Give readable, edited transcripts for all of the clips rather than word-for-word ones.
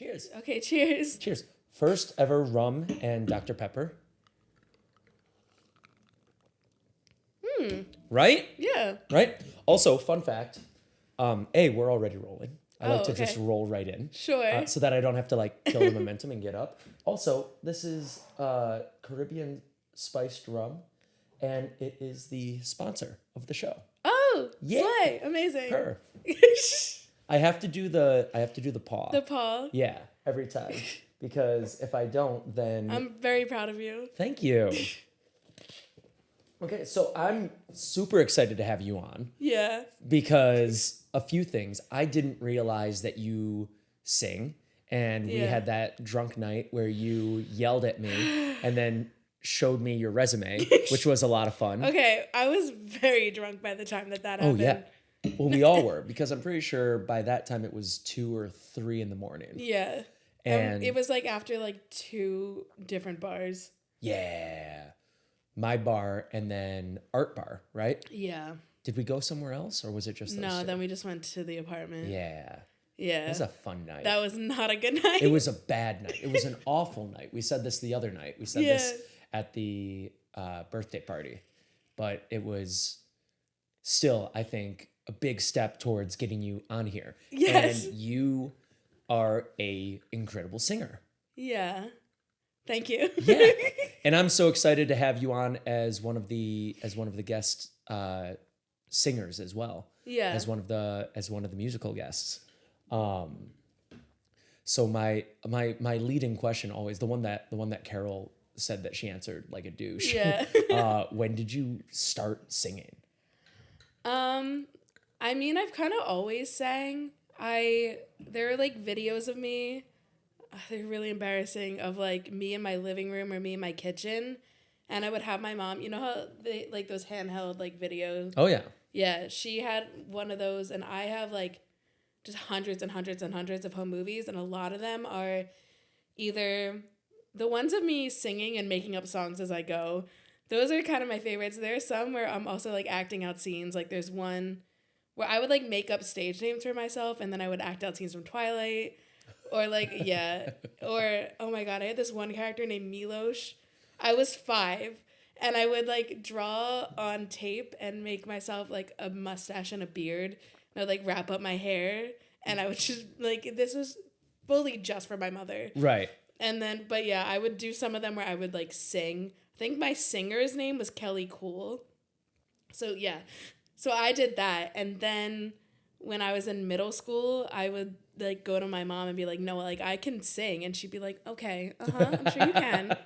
Cheers. Okay, cheers. Cheers. First ever rum and Dr. Pepper. Right? Yeah. Right? Also, fun fact. We're already rolling. I like to okay. just roll right in. Sure. So that I don't have to like kill the momentum and get up. Also, this is Caribbean spiced rum, and it is the sponsor of the show. Oh, Yeah. slay. Amazing. Her. I have to do the paw. The paw. Yeah, every time. Because if I don't, then I'm very proud of you. thank you. Okay, so I'm super excited to have you on Yeah. because a few things. I didn't realize that you sing, and we Yeah. had that drunk night where you yelled at me and then showed me your resume, which was a lot of fun. Okay, I was very drunk by the time that Oh happened. yeah. Well, we all were, because I'm pretty sure by that time it was 2 or 3 in the morning. Yeah. And it was like after like 2 different bars. yeah, my bar and then art bar, right? Yeah. Did we go somewhere else, or was it just those No, two? then we just went to the apartment. Yeah. Yeah. It was a fun night. That was not a good night. It was a bad night. It was an awful night. We said this the other night. We said this at the birthday party. But it was still, I think, a big step towards getting you on here. Yes. And you are a incredible singer. Yeah. Thank you. Yeah. And I'm so excited to have you on as one of the guest singers as well. Yeah. As one of the musical guests. So my leading question always, the one that Carol said that she answered like a douche. Yeah. When did you start singing? I mean, I've kind of always sang. There are like videos of me. They're really embarrassing, of like me in my living room or me in my kitchen, and I would have my mom. You know how they like those handheld like videos. Oh yeah. Yeah, she had one of those, and I have like just hundreds and hundreds and hundreds of home movies, and a lot of them are either the ones of me singing and making up songs as I go. Those are kind of my favorites. There are some where I'm also like acting out scenes. Like there's one where I would like make up stage names for myself, and then I would act out scenes from Twilight. Or like, yeah. Or, oh my God, I had this one character named Milosh. I was 5, and I would like draw on tape and make myself like a mustache and a beard. And I would like wrap up my hair, and I would just like, this was fully just for my mother. Right. And then, but yeah, I would do some of them where I would like sing. I think my singer's name was Kelly Cool. So yeah. So I did that. And then when I was in middle school, I would like go to my mom and be like, no, like I can sing. And she'd be like, okay, I'm sure you can.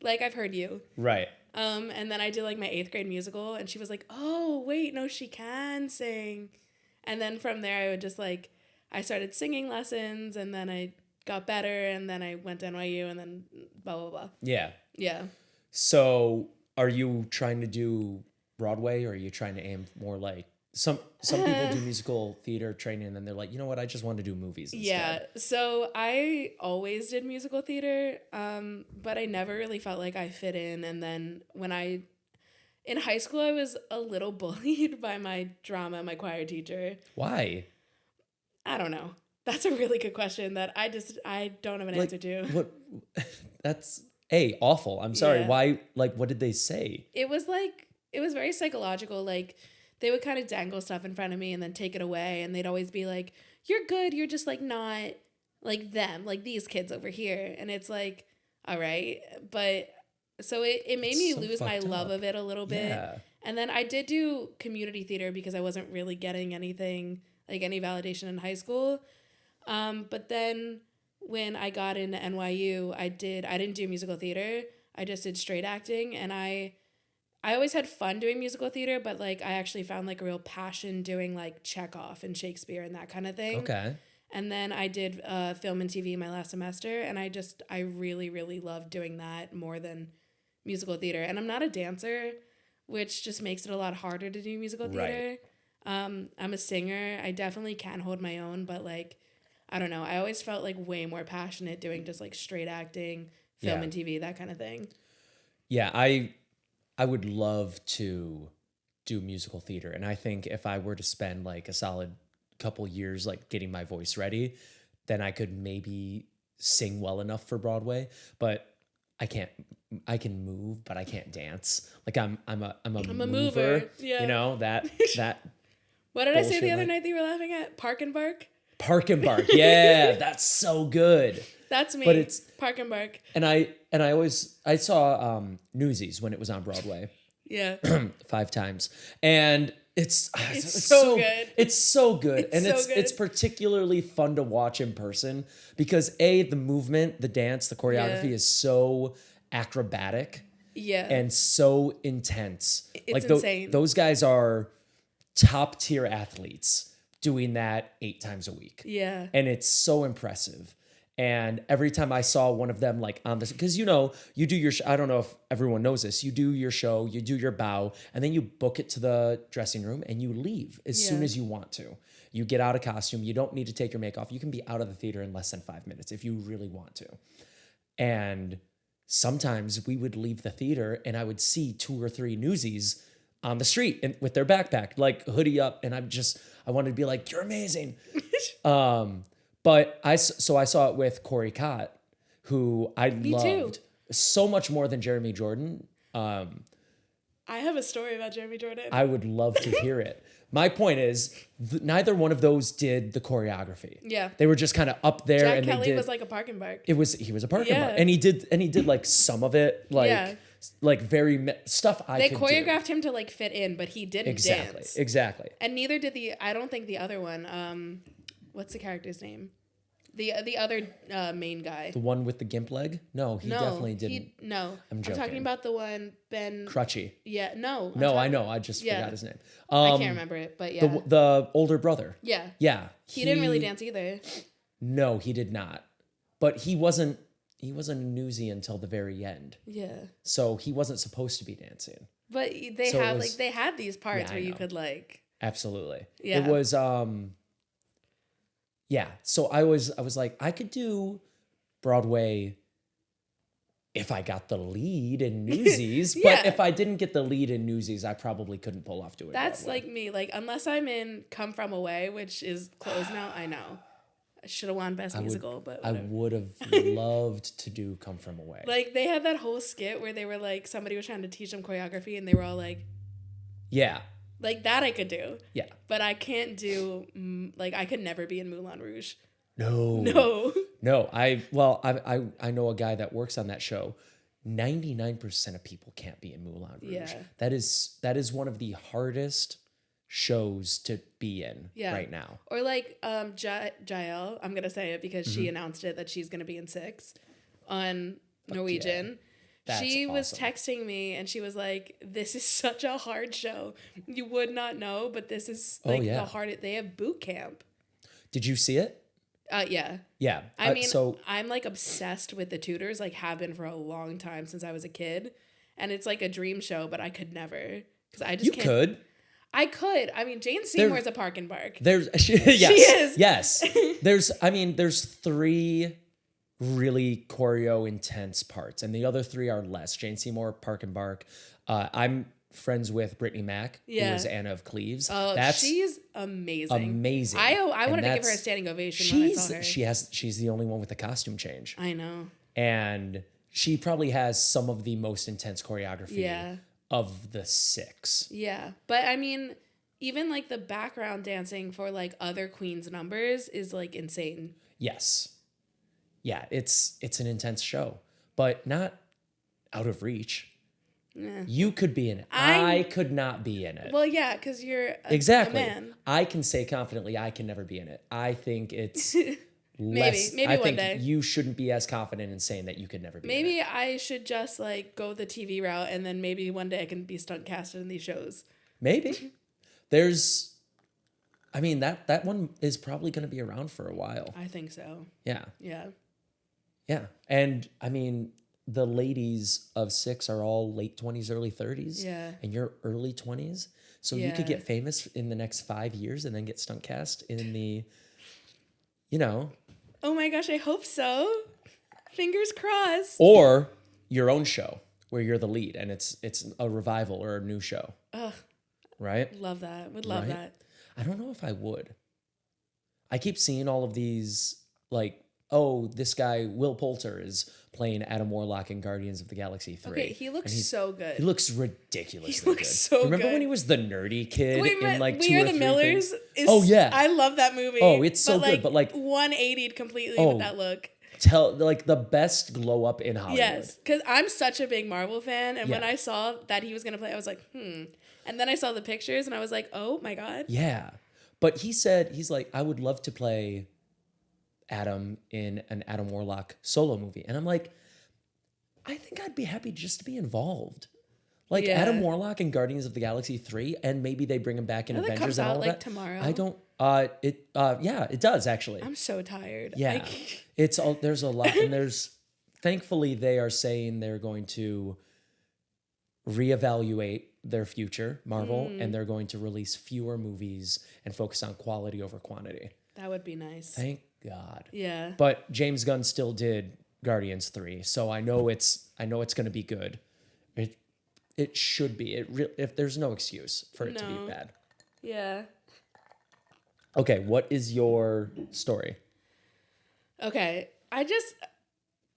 Like, I've heard you. Right. And then I did like my 8th grade musical, and she was like, oh, wait, no, she can sing. And then from there, I would just like, I started singing lessons, and then I got better, and then I went to NYU, and then blah, blah, blah. Yeah. Yeah. So are you trying to do Broadway, or are you trying to aim more like some people do musical theater training, and then they're like, you know what, I just want to do movies instead. Yeah. So I always did musical theater, but I never really felt like I fit in. And then in high school, I was a little bullied by my my choir teacher. Why? I don't know. That's a really good question that I don't have an answer to. What? That's awful. I'm sorry. Yeah. Why? Like, what did they say? It was very psychological. Like, they would kind of dangle stuff in front of me and then take it away. And they'd always be like, you're good. You're just like not like them, like these kids over here. And it's like, all right. But so it made me lose my love of it a little bit. Yeah. And then I did do community theater because I wasn't really getting anything, like any validation in high school. But then when I got into NYU, I didn't do musical theater. I just did straight acting, and I always had fun doing musical theater, but like I actually found like a real passion doing like Chekhov and Shakespeare and that kind of thing. Okay. And then I did film and TV my last semester, and I really, really loved doing that more than musical theater. And I'm not a dancer, which just makes it a lot harder to do musical theater. Right. I'm a singer. I definitely can hold my own, but like, I don't know. I always felt like way more passionate doing just like straight acting, film and TV, that kind of thing. Yeah, I would love to do musical theater. And I think if I were to spend like a solid couple years like getting my voice ready, then I could maybe sing well enough for Broadway, but I can move, but I can't dance. Like I'm a mover, mover. Yeah. you know, that What did I say the other like- night that you were laughing at? Park and Bark? Park and Bark. Yeah, that's so good. That's me. But it's Park and Bark. And I saw Newsies when it was on Broadway Yeah. 5 times. And it's so good. It's so good. It's And so it's good. it's particularly fun to watch in person because the movement, the dance, the choreography Yeah. is so acrobatic Yeah. and so intense. It's insane. Those guys are top tier athletes doing that 8 times a week. Yeah. And it's so impressive. And every time I saw one of them like on this, because you do your, I don't know if everyone knows this, you do your show, you do your bow, and then you book it to the dressing room and you leave as soon as you want to. You get out of costume. You don't need to take your makeup off. You can be out of the theater in less than 5 minutes if you really want to. And sometimes we would leave the theater and I would see 2 or 3 newsies on the street and with their backpack, like hoodie up. And I wanted to be like, you're amazing. But I saw it with Corey Cott, who I loved so much more than Jeremy Jordan. I have a story about Jeremy Jordan. I would love to hear it. My point is, neither one of those did the choreography. Yeah. They were just kind of up there. Jack and Kelly they did, was like a Park and Bark. he was a Park and Yeah. Bark. And he did like some of it, like very stuff They could choreographed him to like fit in, but he didn't dance. Exactly. And neither did I don't think the other one, what's the character's name? The other main guy. The one with the gimp leg? No, he definitely didn't. I'm joking. talking about the one Ben Crutchy. Yeah, no. I know. I just forgot his name. I can't remember it, but yeah. The older brother. Yeah. Yeah. He didn't really dance either. No, he did not. But he wasn't a newsie until the very end. Yeah. So he wasn't supposed to be dancing. But they had these parts where you could like. Absolutely. Yeah. It was yeah. So I was like, I could do Broadway if I got the lead in Newsies, but if I didn't get the lead in Newsies, I probably couldn't pull off doing That's Broadway. like me. Like unless I'm in Come From Away, which is closed now, I know. I should have won Best Musical, but whatever. I would have loved to do Come From Away. Like they had that whole skit where they were like somebody was trying to teach them choreography and they were all like, yeah. Like that I could do. Yeah. But I can't do, like I could never be in Moulin Rouge. No. I know a guy that works on that show. 99% of people can't be in Moulin Rouge. Yeah. That is one of the hardest shows to be in right now. Or like Jael, I'm going to say it because she announced it that she's going to be in 6 on Norwegian. Yeah. That's she was awesome. texting me and she was like, this is such a hard show. You would not know, but this is like the hardest. They have boot camp. Did you see it? Yeah. Yeah. I mean, so I'm like obsessed with the Tudors, like have been for a long time since I was a kid. And it's like a dream show, but I could never. Because I just can't. You could. I could. I mean, Jane Seymour's a Park and Bark. She is. Yes. There's 3 really choreo intense parts, and the other 3 are less. Jane Seymour, Park and Bark. I'm friends with Brittany Mack, who is Anna of Cleves. Oh, she's amazing. Amazing. I wanted to give her a standing ovation when I saw her. She's the only one with the costume change. I know. And she probably has some of the most intense choreography of the 6. Yeah. But I mean, even like the background dancing for like other Queen's numbers is like insane. Yes. Yeah, it's an intense show, but not out of reach. You could be in it. I could not be in it. Well, yeah, because you're a man. I can say confidently I can never be in it. I think it's maybe I one think day. You shouldn't be as confident in saying that you could never be in it. Maybe I should just like go the TV route and then maybe one day I can be stunt casted in these shows. Maybe. That one is probably going to be around for a while. I think so. Yeah. Yeah. Yeah. And I mean, the ladies of 6 are all late 20s, early 30s. Yeah. And you're early 20s. So you could get famous in the next 5 years and then get stunt cast in the, Oh my gosh, I hope so. Fingers crossed. Or your own show where you're the lead and it's a revival or a new show. Ugh. Right? Love that. Would love that. I don't know if I would. I keep seeing all of these like oh, this guy Will Poulter is playing Adam Warlock in Guardians of the Galaxy 3. Okay, he looks so good. He looks ridiculously He looks good. so Remember good. when he was the nerdy kid in like We 2 Are or the 3 Millers things? is, Oh yeah. I love that movie. Oh, it's so good, but like 180'd completely with that look. Tell like the best glow up in Hollywood. Yes, because I'm such a big Marvel fan, and when Yeah. I saw that he was gonna play, I was like, and then I saw the pictures, and I was like, oh my god. Yeah. But he said, he's like, I would love to play Adam in an Adam Warlock solo movie. And I'm like, I think I'd be happy just to be involved. Like Yeah. Adam Warlock in Guardians of the Galaxy 3, and maybe they bring him back in I know that Avengers comes and all out of like that. tomorrow. I don't yeah, it does actually. I'm so tired. Yeah. It's all there's a lot, and there's thankfully they are saying they're going to reevaluate their future, Marvel, and they're going to release fewer movies and focus on quality over quantity. That would be nice. Thank God. Yeah. But James Gunn still did Guardians 3, so I know it's going to be good. It should be. If there's no excuse for it to be bad. Yeah. Okay, what is your story? Okay.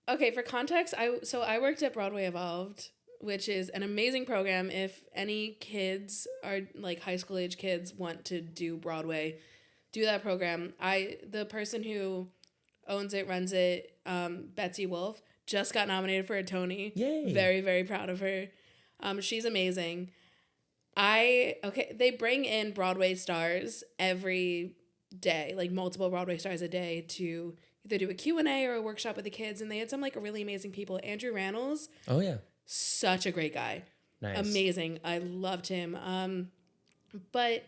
For context, I worked at Broadway Evolved, which is an amazing program. If any kids are like high school age kids want to do Broadway, do that program. The person who owns it, runs it, Betsy Wolf, just got nominated for a Tony. Yay. Very, very proud of her. She's amazing. They bring in Broadway stars every day, like multiple Broadway stars a day, to either do a Q&A or a workshop with the kids, and they had some like really amazing people. Andrew Rannells. Oh yeah. Such a great guy. Nice. Amazing. I loved him. But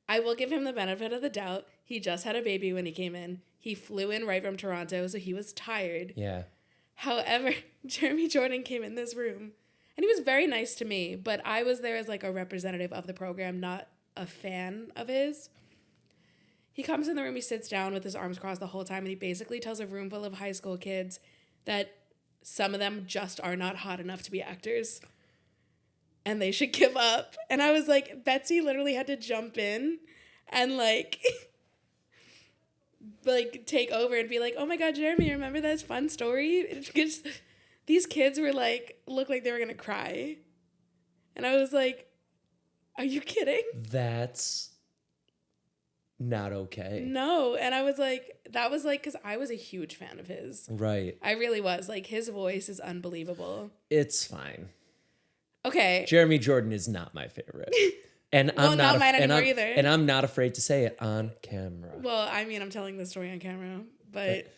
I will give him the benefit of the doubt. He just had a baby when he came in. He flew in right from Toronto, so he was tired. Yeah. However, Jeremy Jordan came in this room, and he was very nice to me, but I was there as like a representative of the program, not a fan of his. He comes in the room, he sits down with his arms crossed the whole time, and he basically tells a room full of high school kids that some of them just are not hot enough to be actors and they should give up. And I was like, Betsy literally had to jump in and like take over and be like, oh my God, Jeremy, remember that fun story? Because these kids were like, looked like they were gonna cry. And I was like, are you kidding? That's not okay. No. And I was like, that was like, because I was a huge fan of his. Right. I really was. Like, his voice is unbelievable. It's fine. Okay. Jeremy Jordan is not my favorite. And Well, I'm not mine anymore and either. And I'm not afraid to say it on camera. Well, I mean, I'm telling the story on camera, but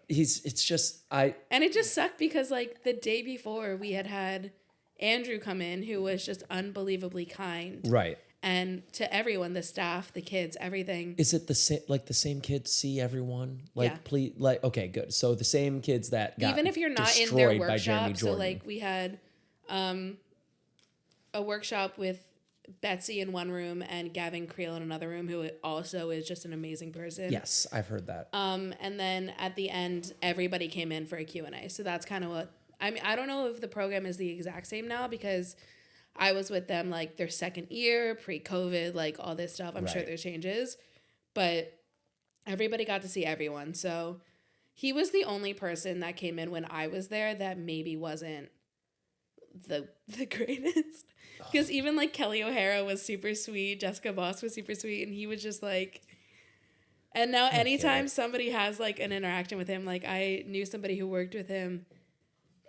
it's just and it just sucked because like the day before we had Andrew come in, who was just unbelievably kind. Right. And to everyone, the staff, the kids, everything. Is it the same kids see everyone? Like, Yeah. please, like, okay, good. So the same kids that got even if you're not in their workshop. So like we had a workshop with Betsy in one room and Gavin Creel in another room, who also is just an amazing person. Yes, I've heard that. And then at the end, everybody came in for a Q&A. So that's kind of what, I mean, I don't know if the program is the exact same now because I was with them like their second year, pre-COVID, like all this stuff. I'm sure there's changes, but everybody got to see everyone. So he was the only person that came in when I was there that maybe wasn't the greatest. Because even like Kelly O'Hara was super sweet, Jessica Boss was super sweet, and he was just like, and now anytime somebody has like an interaction with him, like I knew somebody who worked with him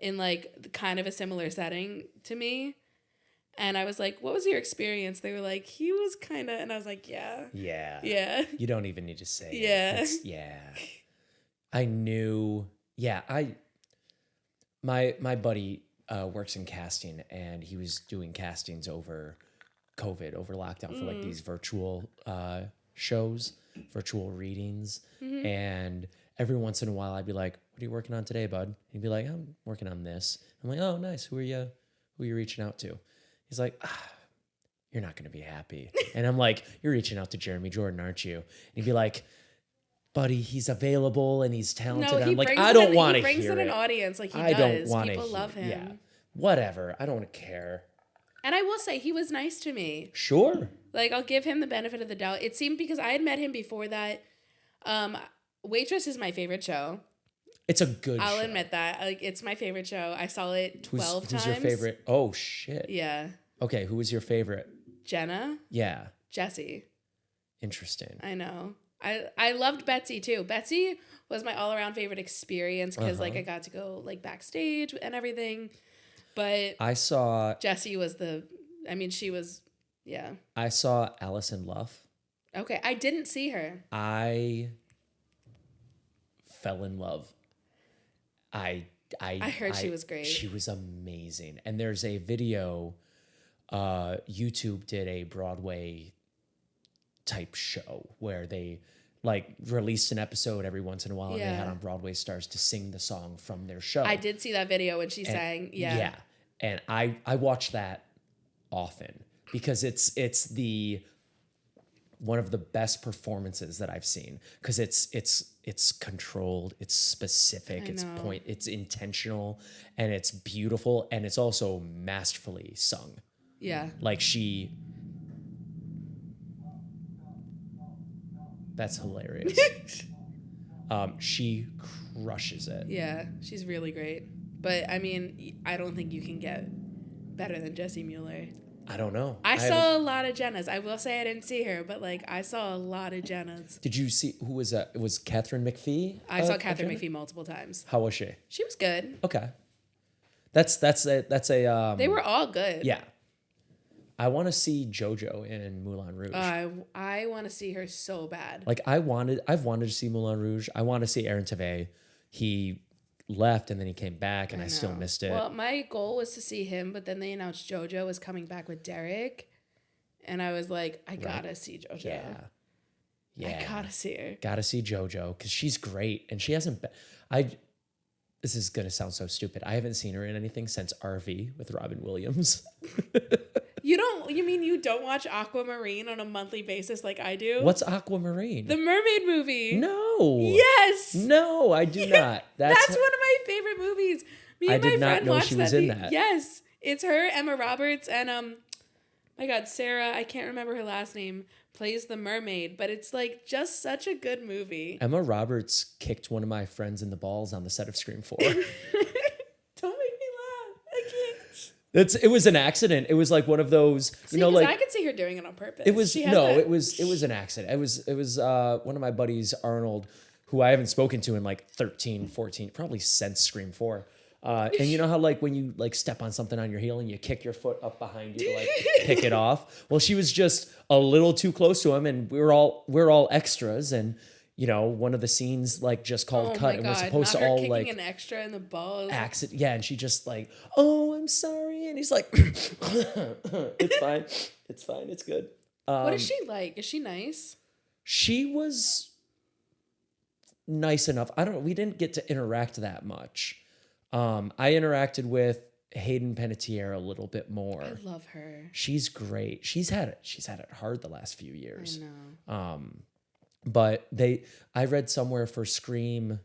in like kind of a similar setting to me. And I was like, what was your experience? They were like, he was kind of, and I was like, yeah. Yeah. Yeah. You don't even need to say Yeah. it. Yeah. I knew. Yeah. My buddy works in casting, and he was doing castings over COVID, over lockdown for like these virtual shows, virtual readings. Mm-hmm. And every once in a while I'd be like, what are you working on today, bud? He'd be like, I'm working on this. I'm like, oh, nice. Who are you reaching out to? He's like, you're not going to be happy. And I'm like, you're reaching out to Jeremy Jordan, aren't you? And he'd be like, buddy, he's available and he's talented. No, I'm like, I don't want to hear it. He brings in an audience like he does. I don't want to. People love him. Yeah, whatever. I don't care. And I will say, he was nice to me. Sure. Like, I'll give him the benefit of the doubt. It seemed because I had met him before that. Waitress is my favorite show. It's a good I'll show. admit that. Like, it's my favorite show. I saw it 12 times. Who's your favorite? Oh, shit. Yeah. Okay, who was your favorite? Jenna? Yeah. Jessie. Interesting. I know. I loved Betsy too. Betsy was my all around favorite experience because like I got to go like backstage and everything. But I saw Jessie was she was, yeah. I saw Allison Luff. Okay, I didn't see her. I fell in love. I heard she was great. She was amazing. And there's a video, YouTube did a Broadway type show where they like released an episode every once in a while and they had on Broadway stars to sing the song from their show. I did see that video when she sang. Yeah. Yeah. And I watch that often because it's the one of the best performances that I've seen because it's controlled, it's specific, it's intentional, and it's beautiful, and it's also masterfully sung. Yeah. Like that's hilarious. She crushes it. Yeah, she's really great. But I mean, I don't think you can get better than Jessie Mueller. I don't know. I saw a lot of Jennas. I will say I didn't see her, but like I saw a lot of Jennas. Did you see who was that? It was Catherine McPhee? I saw Catherine McPhee multiple times. How was she? She was good. Okay. That's a they were all good. Yeah. I want to see JoJo in Moulin Rouge. I want to see her so bad. Like I've wanted to see Moulin Rouge. I want to see Aaron Tveit. He left and then he came back and I still missed it. Well, my goal was to see him, but then they announced JoJo was coming back with Derek. And I was like, I gotta see JoJo. Yeah. I gotta see her. Gotta see JoJo because she's great. And she hasn't been, this is gonna sound so stupid. I haven't seen her in anything since RV with Robin Williams. You don't watch Aquamarine on a monthly basis like I do? What's Aquamarine? The mermaid movie. No. Yes. No, I do not. That's one of my favorite movies. I did not know she was in that. Yes. It's her, Emma Roberts, and my God, Sarah, I can't remember her last name, plays the mermaid, but it's like just such a good movie. Emma Roberts kicked one of my friends in the balls on the set of Scream 4. Don't make me laugh. I can't. It was an accident. It was like one of those, like I could see her doing it on purpose. It was it was an accident. It was one of my buddies, Arnold, who I haven't spoken to in like 13, 14, probably since Scream 4. And you know how like when you like step on something on your heel and you kick your foot up behind you to like pick it off? Well, she was just a little too close to him and we're all extras and one of the scenes like just called cut and we're supposed to all like an extra in the balls. Accident, yeah, and she just like, oh, I'm sorry, and he's like, it's fine, it's good. What is she like? Is she nice? She was nice enough. I don't know. We didn't get to interact that much. I interacted with Hayden Panettiere a little bit more. I love her. She's great. She's had it hard the last few years. I know. But I read somewhere for Scream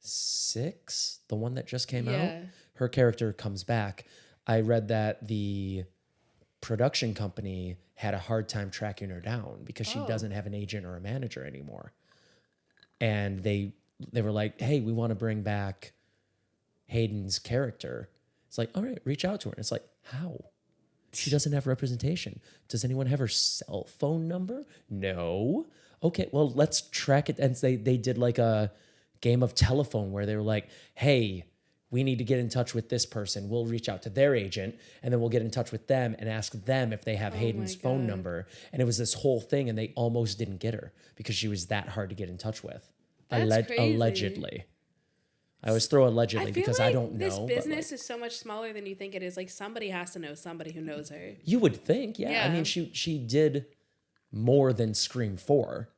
6, the one that just came out, her character comes back. I read that the production company had a hard time tracking her down because she doesn't have an agent or a manager anymore. And they were like, hey, we want to bring back Hayden's character. It's like, all right, reach out to her. And it's like, how? She doesn't have representation. Does anyone have her cell phone number? No. Okay, well, let's track it. And they did like a game of telephone where they were like, hey, we need to get in touch with this person. We'll reach out to their agent and then we'll get in touch with them and ask them if they have Hayden's phone number. And it was this whole thing and they almost didn't get her because she was that hard to get in touch with. That's crazy. Allegedly. I always throw allegedly because like I don't know. This business is so much smaller than you think it is. Like somebody has to know somebody who knows her. You would think, yeah. I mean, she did more than Scream 4.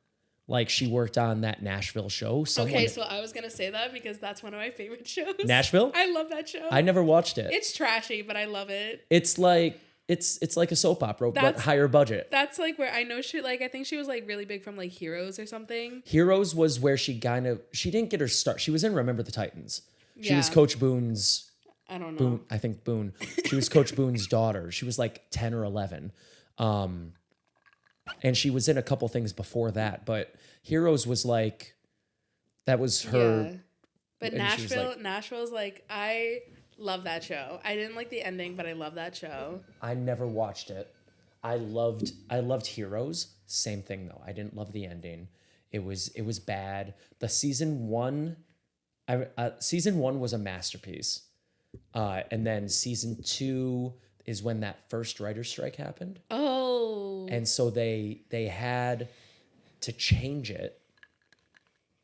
Like she worked on that Nashville show. Okay, so I was gonna say that because that's one of my favorite shows. Nashville? I love that show. I never watched it. It's trashy, but I love it. It's like it's like a soap opera, but higher budget. That's like where I know she like I think she was like really big from like Heroes or something. Heroes was where she didn't get her start. She was in Remember the Titans. She was Coach Boone's. I don't know. I think Boone. She was Coach Boone's daughter. She was like 10 or 11. And she was in a couple things before that, but Heroes was like, that was her But And she was like, Nashville's like, I love that show. I didn't like the ending, but I love that show. I never watched it. I loved Heroes. Same thing though. I didn't love the ending. It was bad. The season one was a masterpiece. And then season 2 is when that first writer's strike happened. Oh. And so they had to change it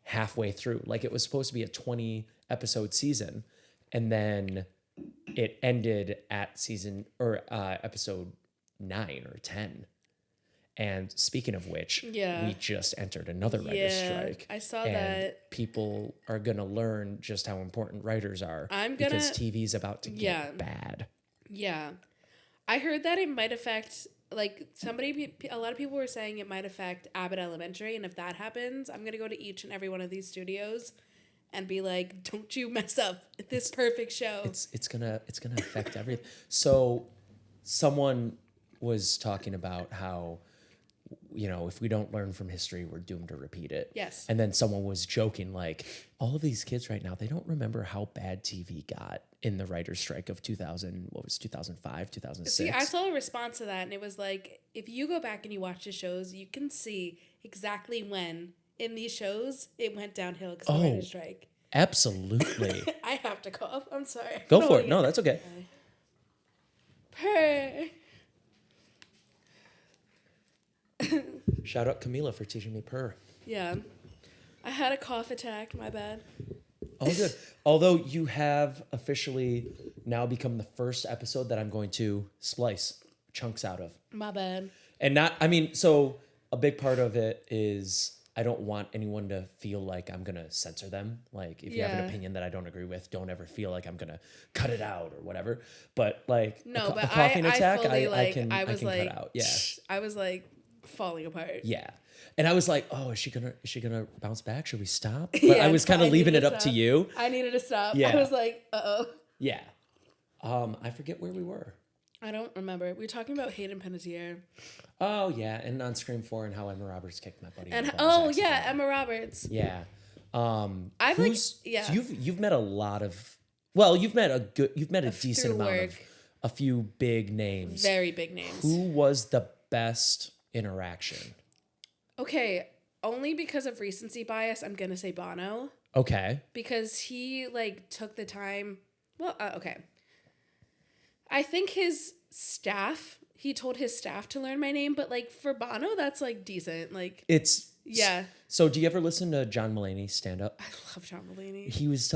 halfway through. Like it was supposed to be a 20 episode season, and then it ended at episode 9 or 10. And speaking of which, we just entered another writer's strike. I saw and that. People are going to learn just how important writers are because TV's about to get bad. Yeah. I heard that it might affect, like, a lot of people were saying it might affect Abbott Elementary. And if that happens, I'm going to go to each and every one of these studios and be like, don't you mess up this perfect show. It's gonna affect everything. So someone was talking about how, if we don't learn from history, we're doomed to repeat it. Yes. And then someone was joking, like, all of these kids right now, they don't remember how bad TV got in the writer's strike of 2005, 2006. See, I saw a response to that, and it was like, if you go back and you watch the shows, you can see exactly when in these shows it went downhill because of the writer's strike. Absolutely. I have to cough. I'm sorry. Go for it. No, that's okay. Purr. Shout out Camila for teaching me purr. Yeah. I had a cough attack. My bad. Oh, good. Although you have officially now become the first episode that I'm going to splice chunks out of. My bad. And so a big part of it is I don't want anyone to feel like I'm going to censor them. Like, if you have an opinion that I don't agree with, don't ever feel like I'm going to cut it out or whatever. But, like, a coughing attack, I can cut out. Yeah. I was like falling apart. Yeah. And I was like, oh, is she gonna bounce back? Should we stop? But I was kind of leaving it up to you. I needed to stop. Yeah. I was like, uh-oh. Yeah. I forget where we were. I don't remember. We were talking about Hayden Panettiere. Oh, yeah. And on Scream 4 and how Emma Roberts kicked my buddy. And Emma Roberts. Yeah. So you've met a lot of, well, you've met a decent amount of a few big names. Very big names. Who was the best interaction? Okay, only because of recency bias, I'm gonna say Bono. Okay. Because he took the time. Well, okay. I think he told his staff to learn my name, but for Bono, that's decent. It's yeah. So do you ever listen to John Mulaney stand up? I love John Mulaney. He was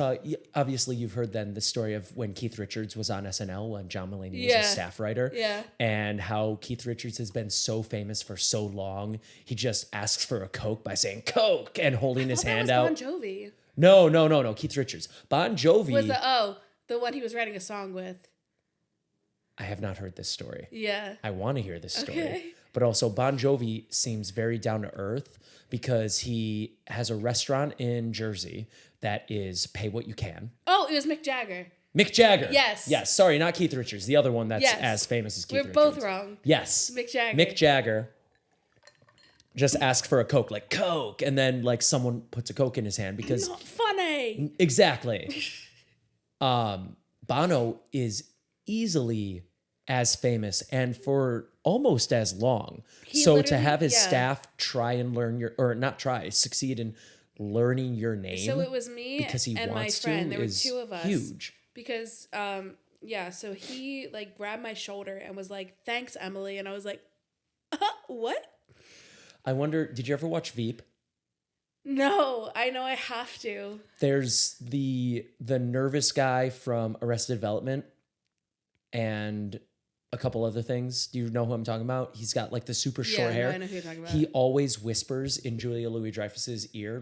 obviously you've heard then the story of when Keith Richards was on SNL when John Mulaney was a staff writer. Yeah. And how Keith Richards has been so famous for so long. He just asks for a Coke by saying Coke and holding his hand out. Bon Jovi. No. Keith Richards. Bon Jovi was the one he was writing a song with. I have not heard this story. Yeah. I want to hear this story. Okay. But also Bon Jovi seems very down to earth because he has a restaurant in Jersey that is pay what you can. Oh, it was Mick Jagger. Mick Jagger. Yes. Yes. Sorry, not Keith Richards. The other one that's as famous as Keith Richards. We're both wrong. Yes. Mick Jagger. Mick Jagger just asked for a Coke, like Coke. And then someone puts a Coke in his hand because. Not funny. Exactly. Bono is easily as famous and for almost as long. So to have his staff try and succeed in learning your name. So it was me because he and wants my friend. to There were two of us. Huge. Because so he grabbed my shoulder and was like, "Thanks, Emily," and I was like, "What?" I wonder, did you ever watch Veep? No, I know I have to. There's the nervous guy from Arrested Development and a couple other things. Do you know who I'm talking about? He's got the super short hair. I know who you're talking about. He always whispers in Julia Louis-Dreyfus's ear,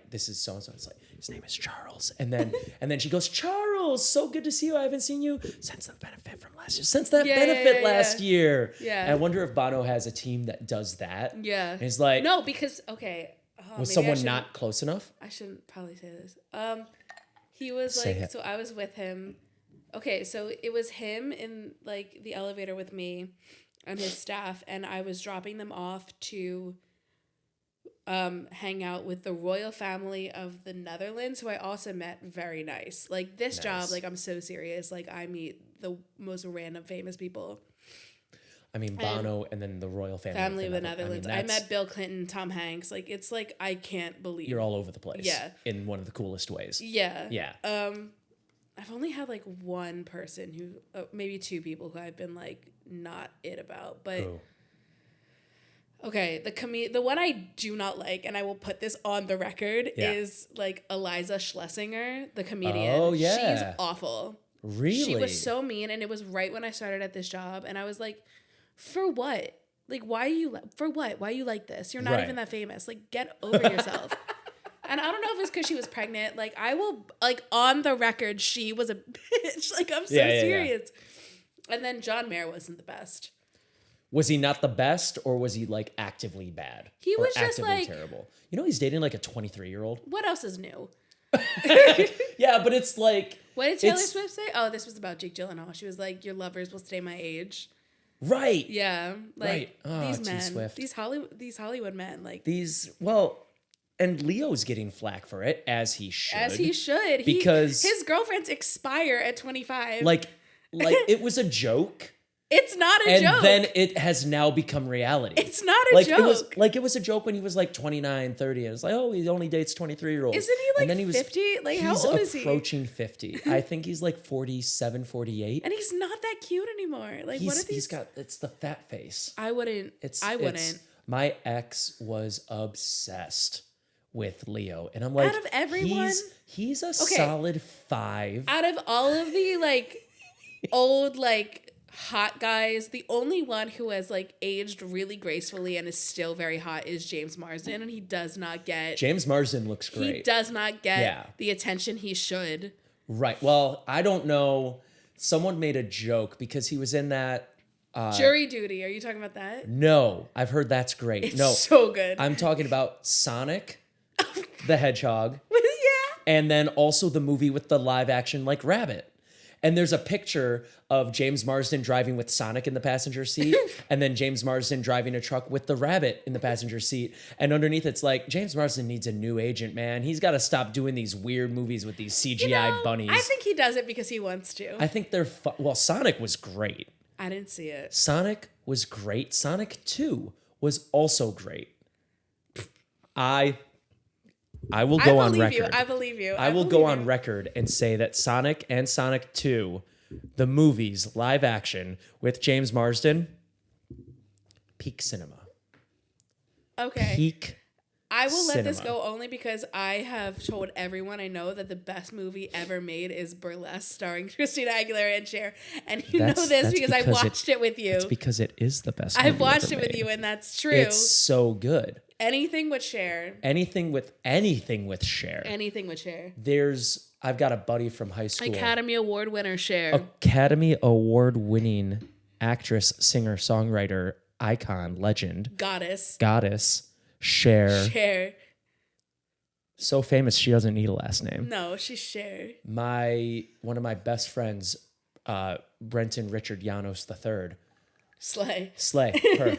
this is so and so. It's his name is Charles, and then she goes, Charles, so good to see you. I haven't seen you since the benefit from last year. Since that benefit last year. Yeah. And I wonder if Bono has a team that does that. Yeah. And he's like, no, because okay. Was someone not close enough? I shouldn't probably say this. He was so I was with him. Okay, so it was him in the elevator with me and his staff, and I was dropping them off to hang out with the royal family of the Netherlands, who I also met. Very nice. Like this job, like I'm so serious. Like I meet the most random famous people. I mean, Bono and then the royal family of the Netherlands. I met Bill Clinton, Tom Hanks. Like it's like I can't believe you're all over the place. Yeah, in one of the coolest ways. Yeah, yeah. I've only had like one person who, maybe two people who I've been like not it about, but. Who? Okay, the one I do not like, and I will put this on the record, is like Eliza Schlesinger, the comedian. Oh, yeah. She's awful. Really? She was so mean, and it was right when I started at this job, and I was like, for what? Like, why are you, for what? Why are you like this? You're not even that famous. Like, get over yourself. And I don't know if it's because she was pregnant. Like, I will, like, on the record, she was a bitch. Like, I'm so serious. Yeah. And then John Mayer wasn't the best. Was he not the best, or was he like actively bad? He was just like terrible. You know, he's dating like a 23-year-old. What else is new? Yeah, but it's like. What did Taylor Swift say? Oh, this was about Jake Gyllenhaal. She was like, "Your lovers will stay my age." Right. Yeah. Like these men, Swift. these Hollywood men, like these. Well, and Leo's getting flack for it, as he should. As he should, because his girlfriends expire at 25. Like it was a joke. It's not a joke. And then it has now become reality. It's not a joke. It was a joke when he was like 29, 30. And it's like, oh, he only dates 23-year-olds. Isn't he like 50? Like, how old is he? He's approaching 50. I think he's like 47, 48. And he's not that cute anymore. Like, what are these? It's the fat face. I wouldn't. My ex was obsessed with Leo. And I'm like, out of everyone, he's a solid 5. Out of all of the like old, like, hot guys, the only one who has like aged really gracefully and is still very hot is James Marsden, and he does not get. James Marsden looks great. He does not get the attention he should. Right. Well, I don't know. Someone made a joke because he was in that. Jury Duty. Are you talking about that? No, I've heard that's great. It's so good. I'm talking about Sonic the Hedgehog. Yeah. And then also the movie with the live action like Rabbit. And there's a picture of James Marsden driving with Sonic in the passenger seat, and then James Marsden driving a truck with the rabbit in the passenger seat. And underneath it's like, James Marsden needs a new agent, man. He's got to stop doing these weird movies with these CGI bunnies. I think he does it because he wants to. I think they're well, Sonic was great. I didn't see it. Sonic was great. Sonic 2 was also great. I will go on record. I believe you. I will go on record and say that Sonic and Sonic 2, the movies, live action, with James Marsden, peak cinema. Okay. Peak I will let this go only because I have told everyone I know that the best movie ever made is Burlesque, starring Christina Aguilera and Cher. And you know this because I watched it with you. It's because it is the best movie I've watched it ever with made. You, and that's true. It's so good. Anything with Cher. Anything with Cher. Anything with Cher. I've got a buddy from high school. Academy Award winner Cher. Academy Award winning actress, singer, songwriter, icon, legend. Goddess. Cher. So famous she doesn't need a last name. No, she's Cher. One of my best friends, Brenton Richard Janos III. Slay. Her.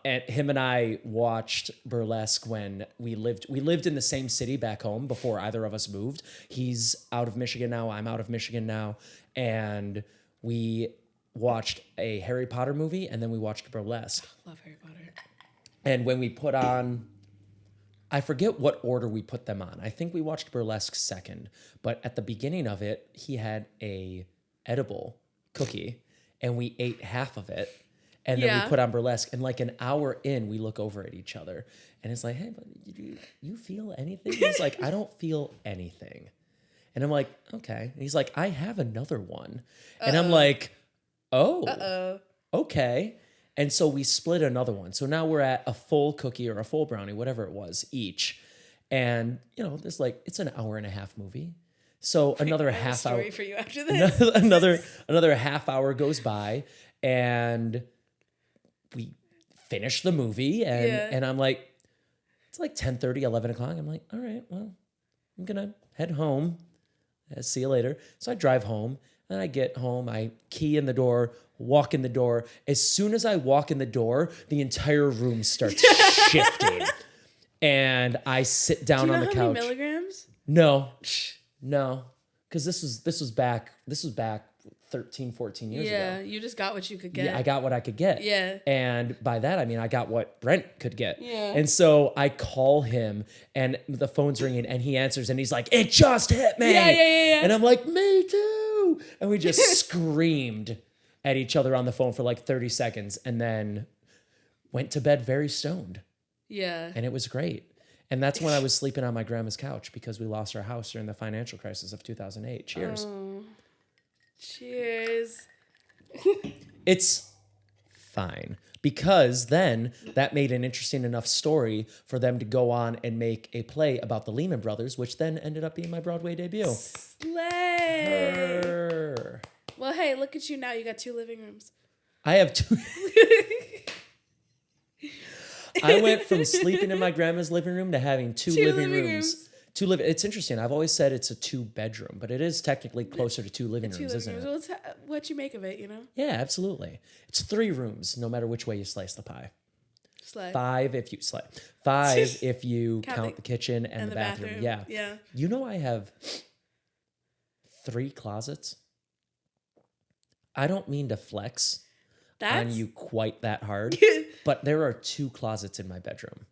And him and I watched Burlesque when we lived in the same city back home before either of us moved. He's out of Michigan now. I'm out of Michigan now. And we watched a Harry Potter movie, and then we watched Burlesque. Love Harry Potter. And when we put on, I forget what order we put them on. I think we watched Burlesque second. But at the beginning of it, he had a edible cookie, and we ate half of it. And then we put on Burlesque, and like an hour in, we look over at each other, and it's like, hey, but you feel anything? He's like, I don't feel anything. And I'm like, okay. And he's like, I have another one. And I'm like, oh, okay. And so we split another one. So now we're at a full cookie or a full brownie, whatever it was, each. And, there's like, it's an hour and a half movie. So another half hour. Story for you after this. another half hour goes by, and we finish the movie, and I'm like, it's like 10:30, 11 o'clock. I'm like, all right, well, I'm going to head home. See you later. So I drive home, and I get home. I key in the door, walk in the door. As soon as I walk in the door, the entire room starts shifting. and I sit down Do you on know the how couch. many milligrams? No, because this was back 13, 14 years Yeah, ago. you just got what you could get. Yeah, I got what I could get. Yeah. And by that, I mean, I got what Brent could get. Yeah. And so I call him and the phone's ringing and he answers and he's like, it just hit me. Yeah. And I'm like, me too. And we just screamed at each other on the phone for like 30 seconds and then went to bed very stoned. Yeah. And it was great. And that's when I was sleeping on my grandma's couch because we lost our house during the financial crisis of 2008. Cheers. Oh. Cheers. It's fine because then that made an interesting enough story for them to go on and make a play about the Lehman Brothers, which then ended up being my Broadway debut. Slay. Well, hey, look at you now. You got 2 living rooms. I have 2. I went from sleeping in my grandma's living room to having 2 living rooms. It's interesting. I've always said it's a 2-bedroom, but it is technically closer to 2 living rooms, isn't it? Well, it's what you make of it, you know? Yeah, absolutely. It's 3 rooms, no matter which way you slice the pie. Slay. 5 if you slay. 5 if you count the kitchen and the bathroom. Yeah. You know, I have 3 closets. I don't mean to flex on you quite that hard, but there are 2 closets in my bedroom.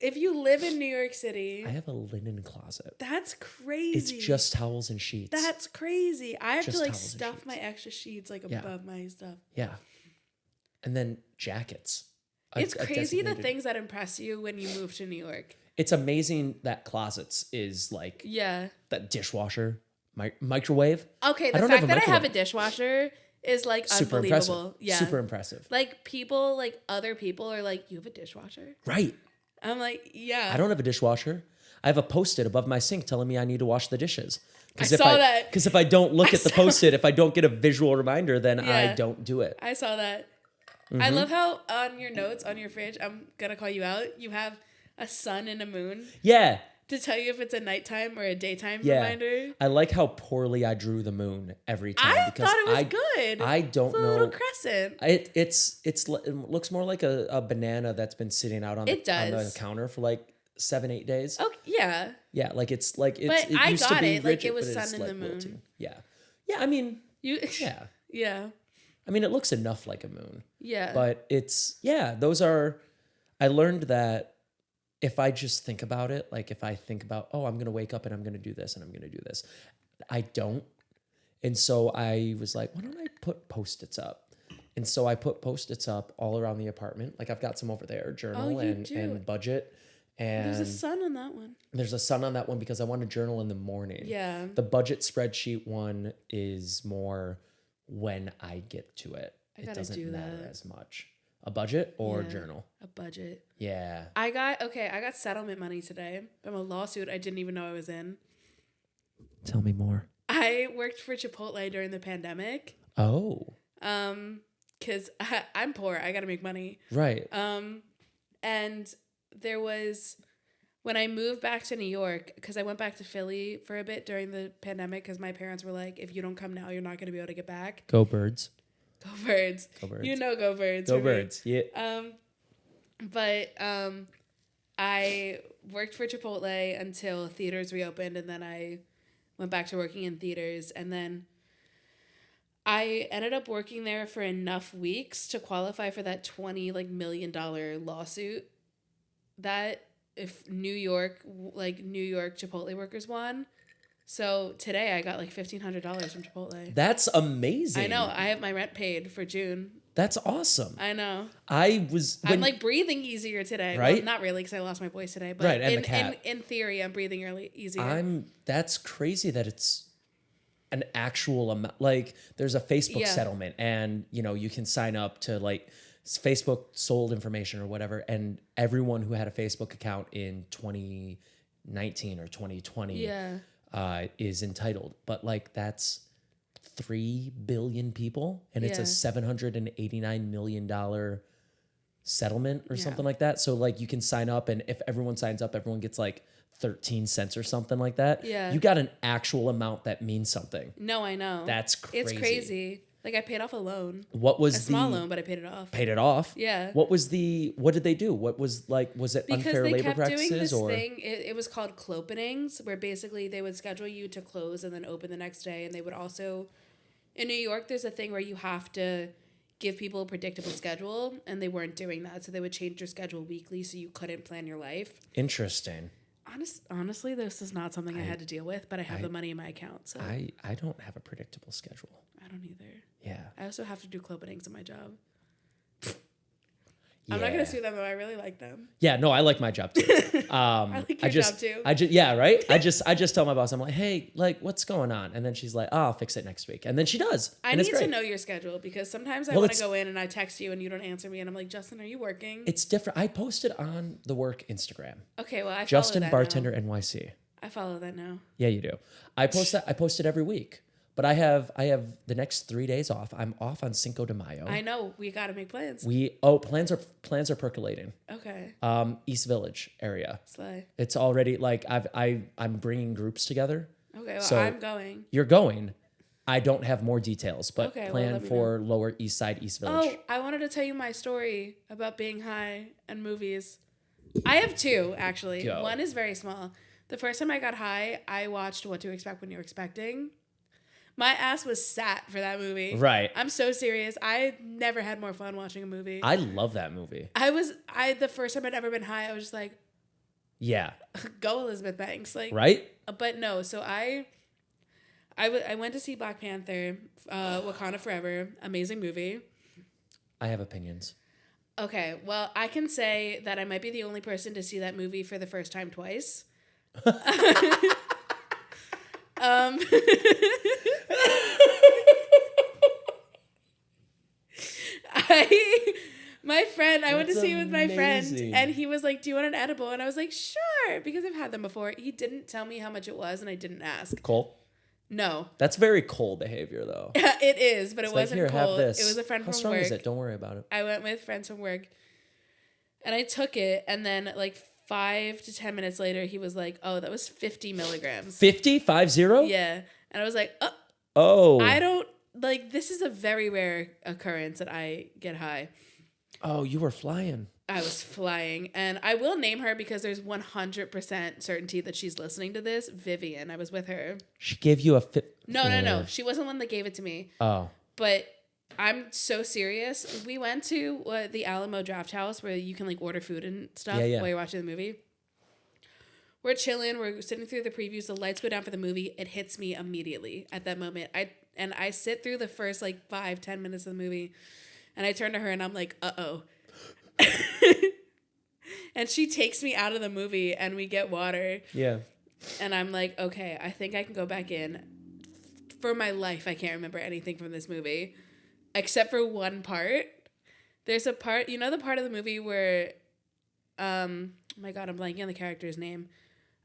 If you live in New York City, I have a linen closet. That's crazy. It's just towels and sheets. That's crazy. I have just to like stuff my extra sheets like above my stuff. Yeah. And then jackets. It's crazy the things that impress you when you move to New York. It's amazing that closets is like that dishwasher, microwave. Okay, the fact that I have a dishwasher is like super unbelievable. Impressive. Yeah. Super impressive. Like other people are like, you have a dishwasher? Right. I'm like, yeah. I don't have a dishwasher. I have a Post-it above my sink telling me I need to wash the dishes. I saw that. Because if I don't look at the Post-it, if I don't get a visual reminder, then I don't do it. I saw that. Mm-hmm. I love how on your notes on your fridge, I'm going to call you out, you have a sun and a moon. Yeah. To tell you if it's a nighttime or a daytime reminder. I like how poorly I drew the moon every time. I thought it was good. I don't know. It's a little crescent. It looks more like a banana that's been sitting out on the counter for like 7-8 days. Oh yeah. Yeah, like it's. But I got it. Like it was sun and the moon. Wilting. Yeah. Yeah, I mean. Yeah. Yeah. I mean, it looks enough like a moon. Yeah. But those are. I learned that. If I just think about it, like if I think about, I'm going to wake up and I'm going to do this and I'm going to do this, I don't. And so I was like, why don't I put Post-its up? And so I put Post-its up all around the apartment. Like I've got some over there, journal and budget. And there's a sun on that one. There's a sun on that one because I want to journal in the morning. Yeah. The budget spreadsheet one is more when I get to it. It doesn't matter as much. A budget or a journal? A budget. Yeah. I got settlement money today from a lawsuit I didn't even know I was in. Tell me more. I worked for Chipotle during the pandemic. Oh. Because I'm poor. I got to make money. Right. And there was, when I moved back to New York, because I went back to Philly for a bit during the pandemic because my parents were like, if you don't come now, you're not going to be able to get back. Go Birds. Go Birds. Go Birds. You know Go Birds. Go Birds. Yeah. I worked for Chipotle until theaters reopened, and then I went back to working in theaters, and then I ended up working there for enough weeks to qualify for that $20 million lawsuit that if New York Chipotle workers won. So today I got like $1,500 from Chipotle. That's amazing. I know. I have my rent paid for June. That's awesome. I know. I'm like breathing easier today. Right? Well, not really because I lost my voice today. But right, and the cat. In theory, I'm breathing easier. That's crazy that it's an actual amount. Like there's a Facebook settlement and you can sign up to like Facebook sold information or whatever. And everyone who had a Facebook account in 2019 or 2020 is entitled. But like that's 3 billion people and it's a $789 million settlement or something like that. So like you can sign up and if everyone signs up, everyone gets like 13 cents or something like that. Yeah. You got an actual amount that means something. No, I know. That's crazy. It's crazy. Like I paid off a loan. What was a small loan, but I paid it off. Paid it off? Yeah. What did they do? What was like, was it because unfair they labor kept practices doing this or? thing, it was called clopenings, where basically they would schedule you to close and then open the next day. And they would also, in New York, there's a thing where you have to give people a predictable schedule, and they weren't doing that. So they would change your schedule weekly so you couldn't plan your life. Interesting. Honestly, this is not something I had to deal with, but I have the money in my account. So I don't have a predictable schedule. I don't either. Yeah. I also have to do clopenings in my job. I'm not gonna sue them though. I really like them. Yeah, no, I like my job too. I like your job too. Yeah, right. I just tell my boss, I'm like, hey, like, what's going on? And then she's like, oh, I'll fix it next week. And then she does. I need to know your schedule because sometimes I want to go in and I text you and you don't answer me and I'm like, Justin, are you working? It's different. I posted on the work Instagram. Okay, well, I Justin follow that Bartender now. NYC. I follow that now. Yeah, you do. I post it every week. But I have the next 3 days off. I'm off on Cinco de Mayo. I know. We got to make plans. Plans are percolating. Okay. East Village area. Slay. It's already like I'm bringing groups together. Okay, well, so I'm going. You're going. I don't have more details, but okay, plan for Lower East Side, East Village. Oh, I wanted to tell you my story about being high and movies. I have two, actually. Go. One is very small. The first time I got high, I watched What to Expect When You're Expecting. My ass was sat for that movie. Right. I'm so serious. I never had more fun watching a movie. I love that movie. The first time I'd ever been high, I was just like, yeah. Go Elizabeth Banks. Like, right? But no, so I went to see Black Panther, Wakanda Forever, amazing movie. I have opinions. Okay, well, I can say that I might be the only person to see that movie for the first time twice. I went to see it with my friend, and he was like, "Do you want an edible?" And I was like, "Sure," because I've had them before. He didn't tell me how much it was, and I didn't ask. Cole? No. That's very Cole behavior, though. It is, but it wasn't here, Cole. Have this. It was a friend How from strong work. Is it? Don't worry about it. I went with friends from work, and I took it, and then like 5 to 10 minutes later, he was like, "Oh, that was 50 milligrams." 50? 50? Yeah, and I was like, "Oh, I don't like. This is a very rare occurrence that I get high." Oh, you were flying. I was flying, and I will name her because there's 100% certainty that she's listening to this. Vivian, I was with her. She gave you a No. She wasn't the one that gave it to me. Oh. But I'm so serious. We went to the Alamo Draft House where you can like order food and stuff while you're watching the movie. We're chilling. We're sitting through the previews. The lights go down for the movie. It hits me immediately at that moment. I sit through the first like 5-10 minutes of the movie, and I turn to her and I'm like, "Uh-oh." And she takes me out of the movie and we get water. Yeah. And I'm like, okay, I think I can go back in. For my life, I can't remember anything from this movie. Except for one part. There's a part, you know the part of the movie where, oh my God, I'm blanking on the character's name.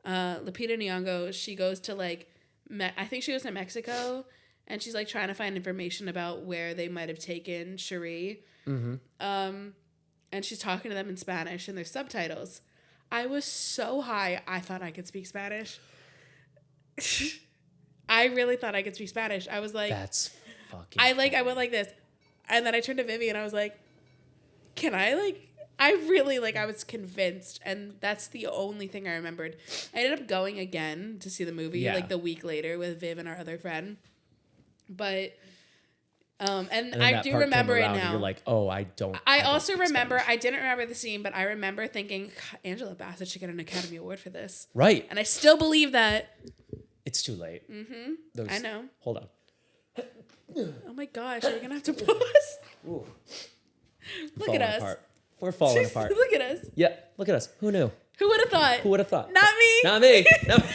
Lupita Nyong'o, she goes to like, I think she goes to Mexico. And she's like trying to find information about where they might have taken Cherie. Mm-hmm. And she's talking to them in Spanish, and there's subtitles. I was so high, I thought I could speak Spanish. I really thought I could speak Spanish. I was like... That's fucking... I went like this. And then I turned to Vivi, and I was like, can I, like... I was convinced, and that's the only thing I remembered. I ended up going again to see the movie, like the week later with Viv and our other friend. But... and I do remember it now. You're like, oh, I don't. I also remember, I didn't remember the scene, but I remember thinking, Angela Bassett should get an Academy Award for this. Right. And I still believe that. It's too late. Mm-hmm. I know. Hold on. Oh my gosh, are we going to have to pause? Ooh. Look at us. Apart. We're falling apart. Look at us. Yeah, look at us. Who knew? Who would have thought? Who would have thought? Not me. Not me. Not me.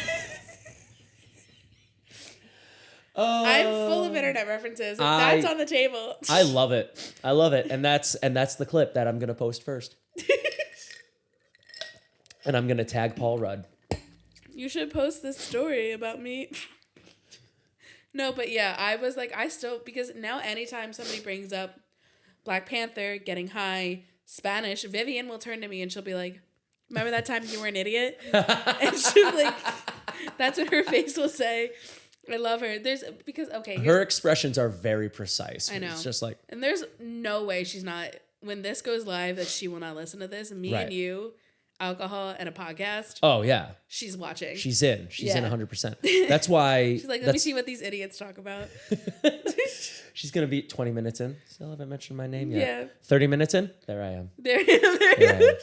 I'm full of internet references. That's on the table. I love it. And that's the clip that I'm gonna post first. And I'm gonna tag Paul Rudd. You should post this story about me. No, but yeah, I was like, because now anytime somebody brings up Black Panther, getting high, Spanish, Vivian will turn to me and she'll be like, remember that time you were an idiot? And she'll like, that's what her face will say. I love her. Her expressions are very precise. I know. It's just like, and there's no way she's not, when this goes live, that she will not listen to this. Me Right. and you, alcohol, and a podcast. oh yeah, She's watching. she's in. She's in Yeah. 100%. That's why. She's like, let me see what these idiots talk about. She's gonna be 20 minutes in. Still haven't mentioned my name yet. Yeah. 30 minutes in. There I am. There. There I am.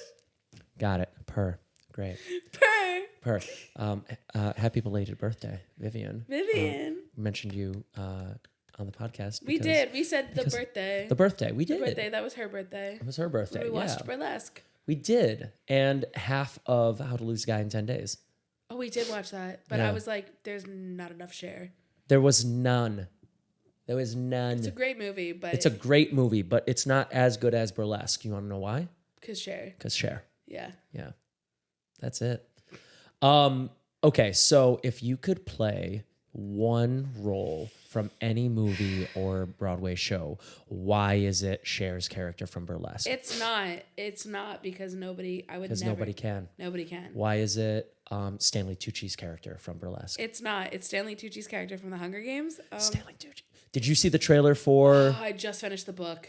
Got it. Great. Purr. Happy belated birthday, Vivian. Vivian. Mentioned you on the podcast. We did. We said the birthday. The birthday. We did. The birthday. That was her birthday. It was her birthday. We watched yeah. Burlesque. We did. And half of How to Lose a Guy in 10 Days. Oh, we did watch that. But Yeah. I was like, there's not enough share. There was none. It's a great movie, but... It's a great movie, but it's not as good as Burlesque. You want to know why? Because Cher. Because Cher. Yeah. Yeah. That's it. Okay, so if you could play one role from any movie or Broadway show, why is it Cher's character from Burlesque? It's not because nobody... Because nobody can. Nobody can. Why is it Stanley Tucci's character from Burlesque? It's not. It's Stanley Tucci's character from The Hunger Games. Stanley Tucci. Did you see the trailer for... I just finished the book.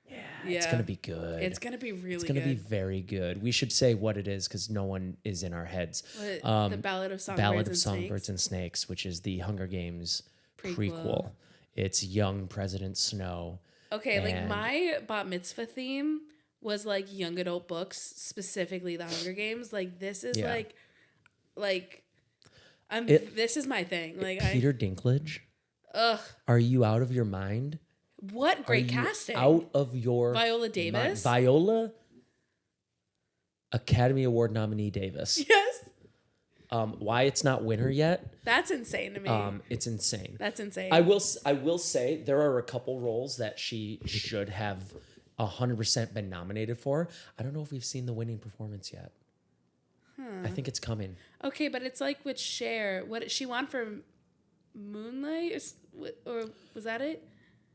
Yeah, it's going to be good. It's going to be really good. It's going to be very good. We should say what it is because no one is in our heads. The Ballad of Songbirds and Snakes, which is the Hunger Games prequel. It's young President Snow. Okay, like my bat mitzvah theme was like young adult books, specifically The Hunger Games. Like this is this is my thing. Like Peter Dinklage. Ugh. Are you out of your mind? What great casting. Out of your Viola Davis. Viola Academy Award nominee Davis. Yes. Why it's not winner yet? That's insane to me. It's insane. That's insane. I will say there are a couple roles that she should have 100% been nominated for. I don't know if we've seen the winning performance yet. I think it's coming. Okay, but it's like with Cher. What she won for Moonlight, or was that it?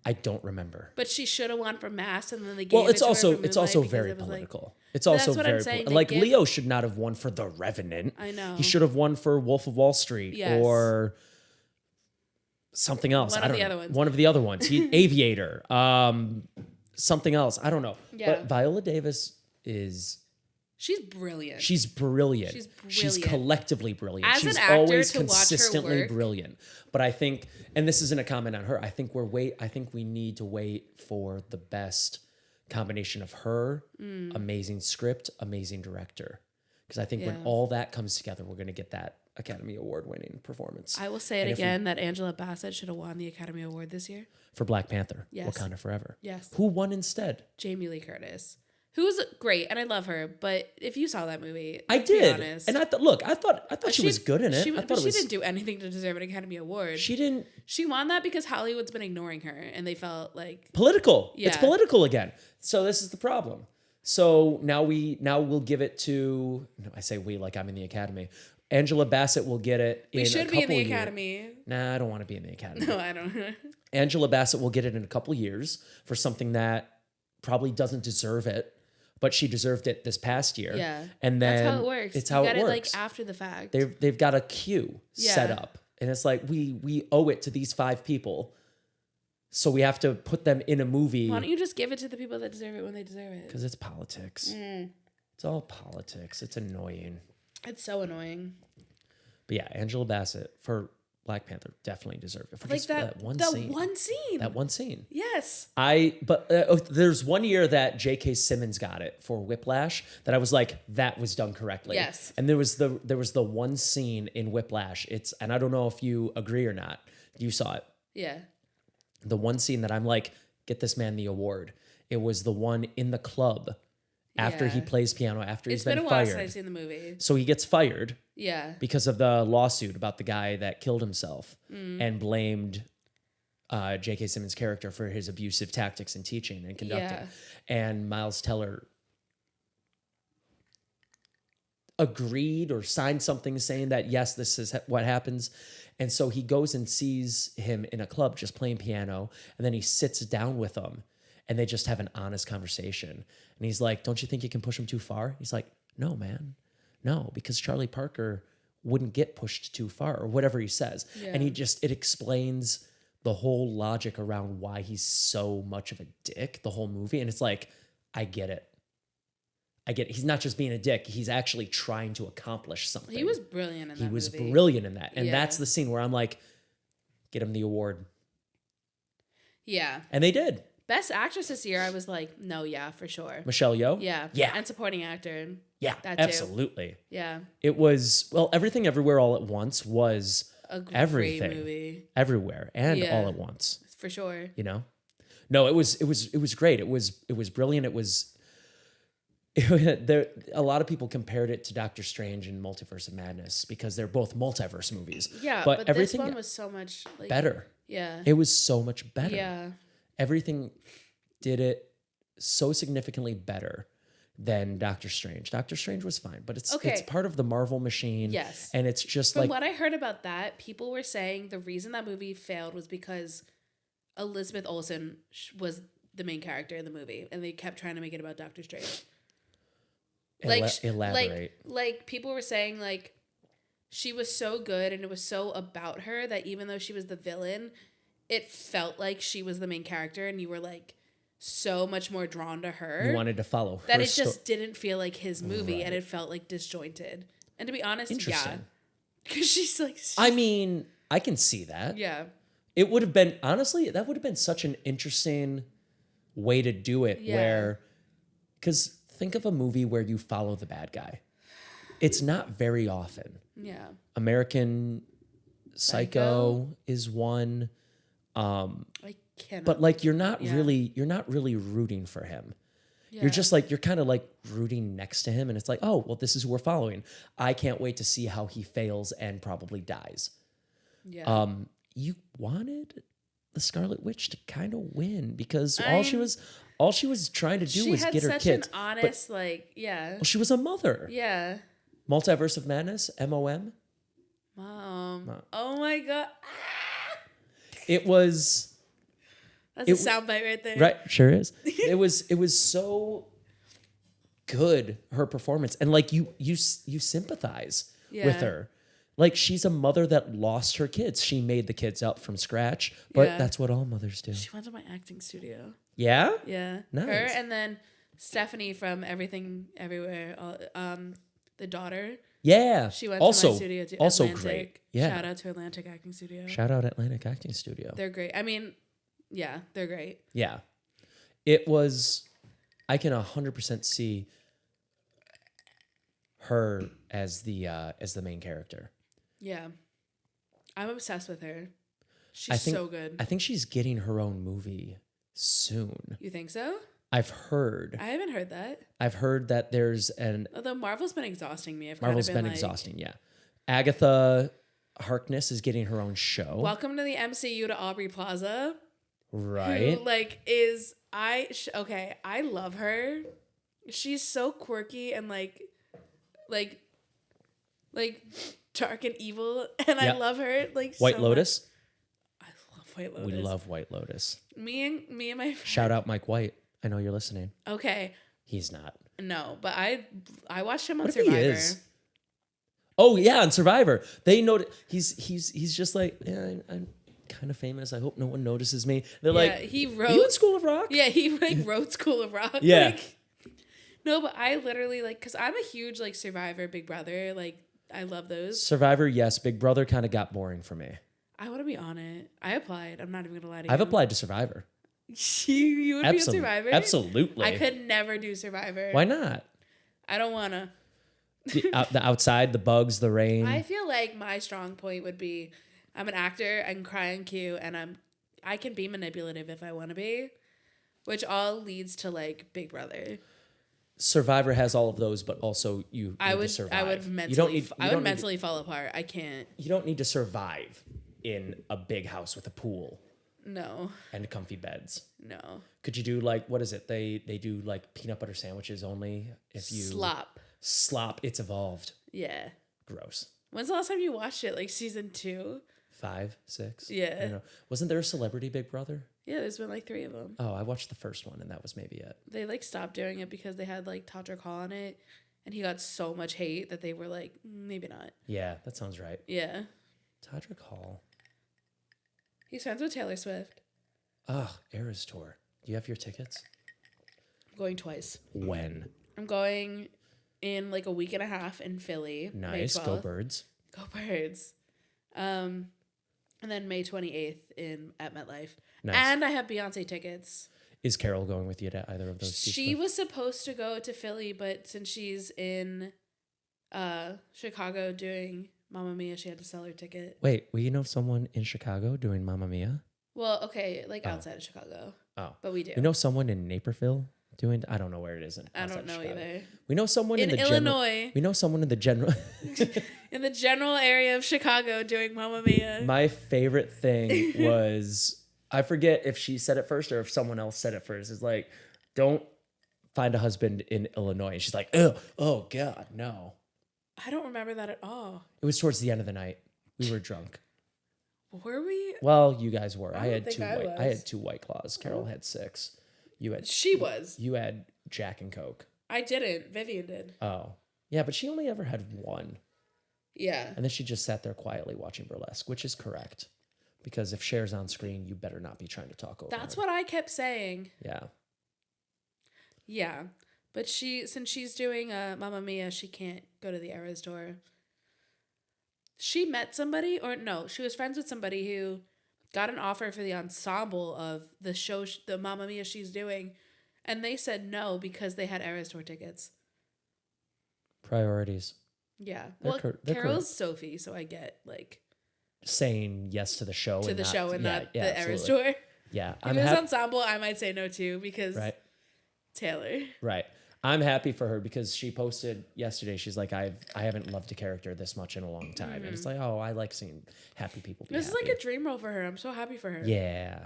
I don't remember. But she should have won for Mass, and then they gave it's it to also her for it's also Moonlight very because it was political. Like, it's also that's what very I'm saying. like Leo should not have won for The Revenant. I know. He should have won for Wolf of Wall Street or something else. One of the other ones. Aviator. Something else. I don't know. Yeah. But Viola Davis is... She's brilliant. She's brilliant. She's collectively brilliant. As she's an actor, always to consistently watch her work, brilliant. But I think, and this isn't a comment on her, I think we need to wait for the best combination of her, amazing script, amazing director. Because I think when all that comes together, we're going to get that Academy Award winning performance. I will say it again that Angela Bassett should have won the Academy Award this year. For Black Panther. Yes. Wakanda Forever. Yes. Who won instead? Jamie Lee Curtis. Who's great, and I love her. But if you saw that movie, I did, and I thought she was good in it. She didn't do anything to deserve an Academy Award. She didn't. She won that because Hollywood's been ignoring her, and they felt like political. Yeah. It's political again. So this is the problem. So now we'll give it to. I say we like I'm in the Academy. Angela Bassett will get it. We should be in the Academy. Nah, I don't want to be in the Academy. No, I don't. Angela Bassett will get it in a couple years for something that probably doesn't deserve it. But she deserved it this past year. Yeah. And then that's how it works. It's how it works. You got it like after the fact. They've got a queue set up. And it's like we owe it to these 5 people. So we have to put them in a movie. Why don't you just give it to the people that deserve it when they deserve it? Because it's politics. It's all politics. It's annoying. It's so annoying. But yeah, Angela Bassett for Black Panther definitely deserved it for like just that one scene. That one scene. Yes. There's one year that J.K. Simmons got it for Whiplash that I was like, that was done correctly. Yes. And there was the one scene in Whiplash. And I don't know if you agree or not. You saw it. Yeah. The one scene that I'm like, get this man the award. It was the one in the club after he plays piano, after he's been fired. It's been a while since I've seen the movie. So he gets fired. Yeah. Because of the lawsuit about the guy that killed himself and blamed J.K. Simmons' character for his abusive tactics in teaching and conducting. Yeah. And Miles Teller agreed or signed something saying that, yes, this is what happens. And so he goes and sees him in a club just playing piano. And then he sits down with him and they just have an honest conversation. And he's like, don't you think you can push him too far? He's like, no, man. No, because Charlie Parker wouldn't get pushed too far or whatever he says. Yeah. And it explains the whole logic around why he's so much of a dick the whole movie. And it's like, I get it. He's not just being a dick. He's actually trying to accomplish something. He was brilliant in that movie. He was brilliant in that. And Yeah. that's the scene where I'm like, get him the award. Yeah. And they did. Best actress this year, I was like, no, yeah, for sure. Michelle Yeoh? Yeah. Yeah. And supporting actor. Yeah, That too. absolutely. Yeah. It was, well, Everything Everywhere All at Once was A great everything. movie. Everywhere and Yeah. all at once. For sure. You know? No, it was great. It was brilliant. There, a lot of people compared it to Doctor Strange and Multiverse of Madness because they're both multiverse movies. Yeah, but everything this one was so much like, better. Yeah. It was so much better. Yeah. Everything did it so significantly better than Doctor Strange. Doctor Strange was fine, but it's part of the Marvel machine. Yes. And it's just From like what I heard about that, people were saying the reason that movie failed was because Elizabeth Olsen was the main character in the movie, and they kept trying to make it about Doctor Strange. Elaborate. Like people were saying like she was so good and it was so about her that even though she was the villain, it felt like she was the main character and you were like so much more drawn to her. You wanted to follow her that it just didn't feel like his movie, Right. and it felt like disjointed. And to be honest, yeah, Interesting. because she's like, I mean, I can see that. yeah, It would have been, honestly, that would have been such an interesting way to do it where, because think of a movie where you follow the bad guy. It's not very often. yeah, American Psycho is one. I cannot. But like you're not really rooting for him. Yeah. You're just like, you're kind of like rooting next to him and it's like, oh, well, this is who we're following. I can't wait to see how he fails and probably dies. yeah. You wanted the Scarlet Witch to kind of win because all she was trying to do was get her kids. She had such an honest, Well, she was a mother. yeah. Multiverse of Madness, MOM. Mom. Oh my God. It was That's a soundbite right there. right, sure is. It was so good, her performance, and like you sympathize with her. Like she's a mother that lost her kids. She made the kids up from scratch, but that's what all mothers do. She went to my acting studio. Yeah? Yeah. Nice. Her and then Stephanie from Everything Everywhere, the daughter. Yeah. She went also, to my studio too. Also Atlantic. great. Yeah. Shout out to Atlantic Acting Studio. Shout out Atlantic Acting Studio. They're great. I mean, yeah, they're great. Yeah. It was, I can 100% see her as the main character. Yeah. I'm obsessed with her. She's so good. I think she's getting her own movie soon. You think so? I've heard. I haven't heard that. I've heard that there's an Although Marvel's been exhausting me. Marvel's been exhausting, yeah. Agatha Harkness is getting her own show. Welcome to the MCU to Aubrey Plaza. Right. Who, okay, I love her. She's so quirky and like dark and evil, and I love her. Like White so Lotus. much. I love White Lotus. We love White Lotus. Me and my friend. Shout out Mike White. I know you're listening. Okay. He's not. No, but I watched him on What if Survivor. he is? Oh yeah, on Survivor. They know he's just like, yeah, I'm kind of famous. I hope no one notices me. They're like, he wrote. you in School of Rock? Yeah, he wrote School of Rock. Yeah. No, but I literally because I'm a huge Survivor, Big Brother. I love those. Survivor, yes. Big Brother kind of got boring for me. I want to be on it. I applied. I'm not even gonna lie to you. I've applied to Survivor. You would be a Survivor? Absolutely. I could never do Survivor. Why not? I don't wanna. The outside, the bugs, the rain. I feel like my strong point would be I'm an actor, I can cry on cue, and I can be manipulative if I want to be, which all leads to Big Brother. Survivor has all of those, but also you need to survive. I would mentally fall apart. I can't. You don't need to survive in a big house with a pool. No. And comfy beds. No. Could you do what is it? They do peanut butter sandwiches only if you slop. It's evolved. Yeah. Gross. When's the last time you watched it? Season 2? 5, 6? Yeah. I don't know. Wasn't there a Celebrity Big Brother? Yeah, there's been 3 of them. Oh, I watched the first one and that was maybe it. They stopped doing it because they had Todrick Hall on it, and he got so much hate that they were like, maybe not. Yeah, that sounds right. Yeah. Todrick Hall. He's friends with Taylor Swift. Ugh, Eras Tour. Do you have your tickets? I'm going twice. When? I'm going in like a week and a half in Philly. Nice. Go Birds. Go Birds. And then May 28th at MetLife. Nice. And I have Beyonce tickets. Is Carol going with you to either of those? She was supposed to go to Philly, but since she's in Chicago doing Mamma Mia, she had to sell her ticket. Wait, you know someone in Chicago doing Mamma Mia? Well, okay, like outside of Chicago. Oh. But we do. We know someone in Naperville doing, I don't know where it is. I don't know either. We know someone in the Illinois. We know someone in the general. In the general area of Chicago doing Mamma Mia. My favorite thing was, I forget if she said it first or if someone else said it first. It's like, don't find a husband in Illinois. And she's like, oh God, no. I don't remember that at all. It was towards the end of the night. We were drunk. Were we? Well, you guys were. I had two White Claws. Carol had 6. You had Jack and Coke. I didn't. Vivian did. Oh. Yeah, but she only ever had 1. Yeah. And then she just sat there quietly watching burlesque, which is correct. Because if Cher's on screen, you better not be trying to talk over That's her. what I kept saying. Yeah. Yeah. But since she's doing Mamma Mia, she can't go to the Eras Tour. She met somebody, or no, she was friends with somebody who got an offer for the ensemble of the show, the Mamma Mia she's doing, and they said no because they had Eras Tour tickets. Priorities. Yeah. They're Carol's Sophie, so I get like saying yes to the show. The Eras Tour. Yeah. If it's ensemble, I might say no too because Taylor. Right. I'm happy for her because she posted yesterday. She's like, I haven't loved a character this much in a long time. And it's like, oh, I like seeing happy people be This happy. is like a dream role for her. I'm so happy for her. Yeah.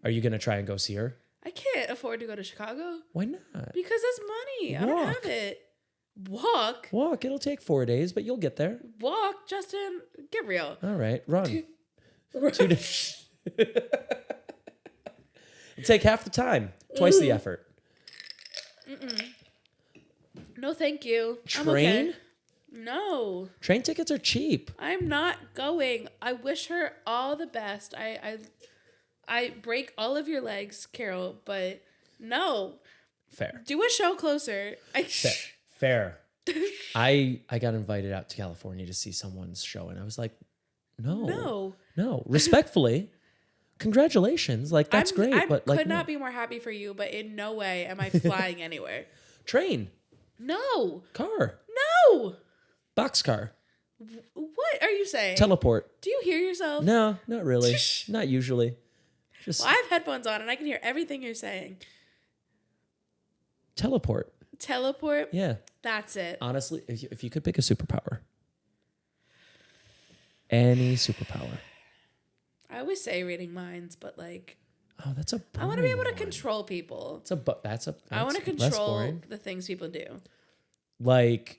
Are you going to try and go see her? I can't afford to go to Chicago. Why not? Because it's money. I don't have it. Walk. It'll take 4 days, but you'll get there. Walk, Justin. Get real. All right. Run. 2 days. It'll take half the time. Twice the effort. No, thank you. Train? I'm okay. No. Train tickets are cheap. I'm not going. I wish her all the best. I break all of your legs, Carol, but no. Fair. Do a show closer. Fair. I got invited out to California to see someone's show, and I was like, no. Respectfully, congratulations. Like, that's great. I but could not be more happy for you, but in no way am I flying anywhere. Train. No. Car. No. Boxcar. What are you saying? Teleport. Do you hear yourself? No, not really. Not usually. Well, I have headphones on and I can hear everything you're saying. Teleport. Yeah. That's it. Honestly, if you could pick a superpower. Any superpower. I always say reading minds, but like... Oh, that's a boring I want to be able to one. control people. I want to control the things people do. Like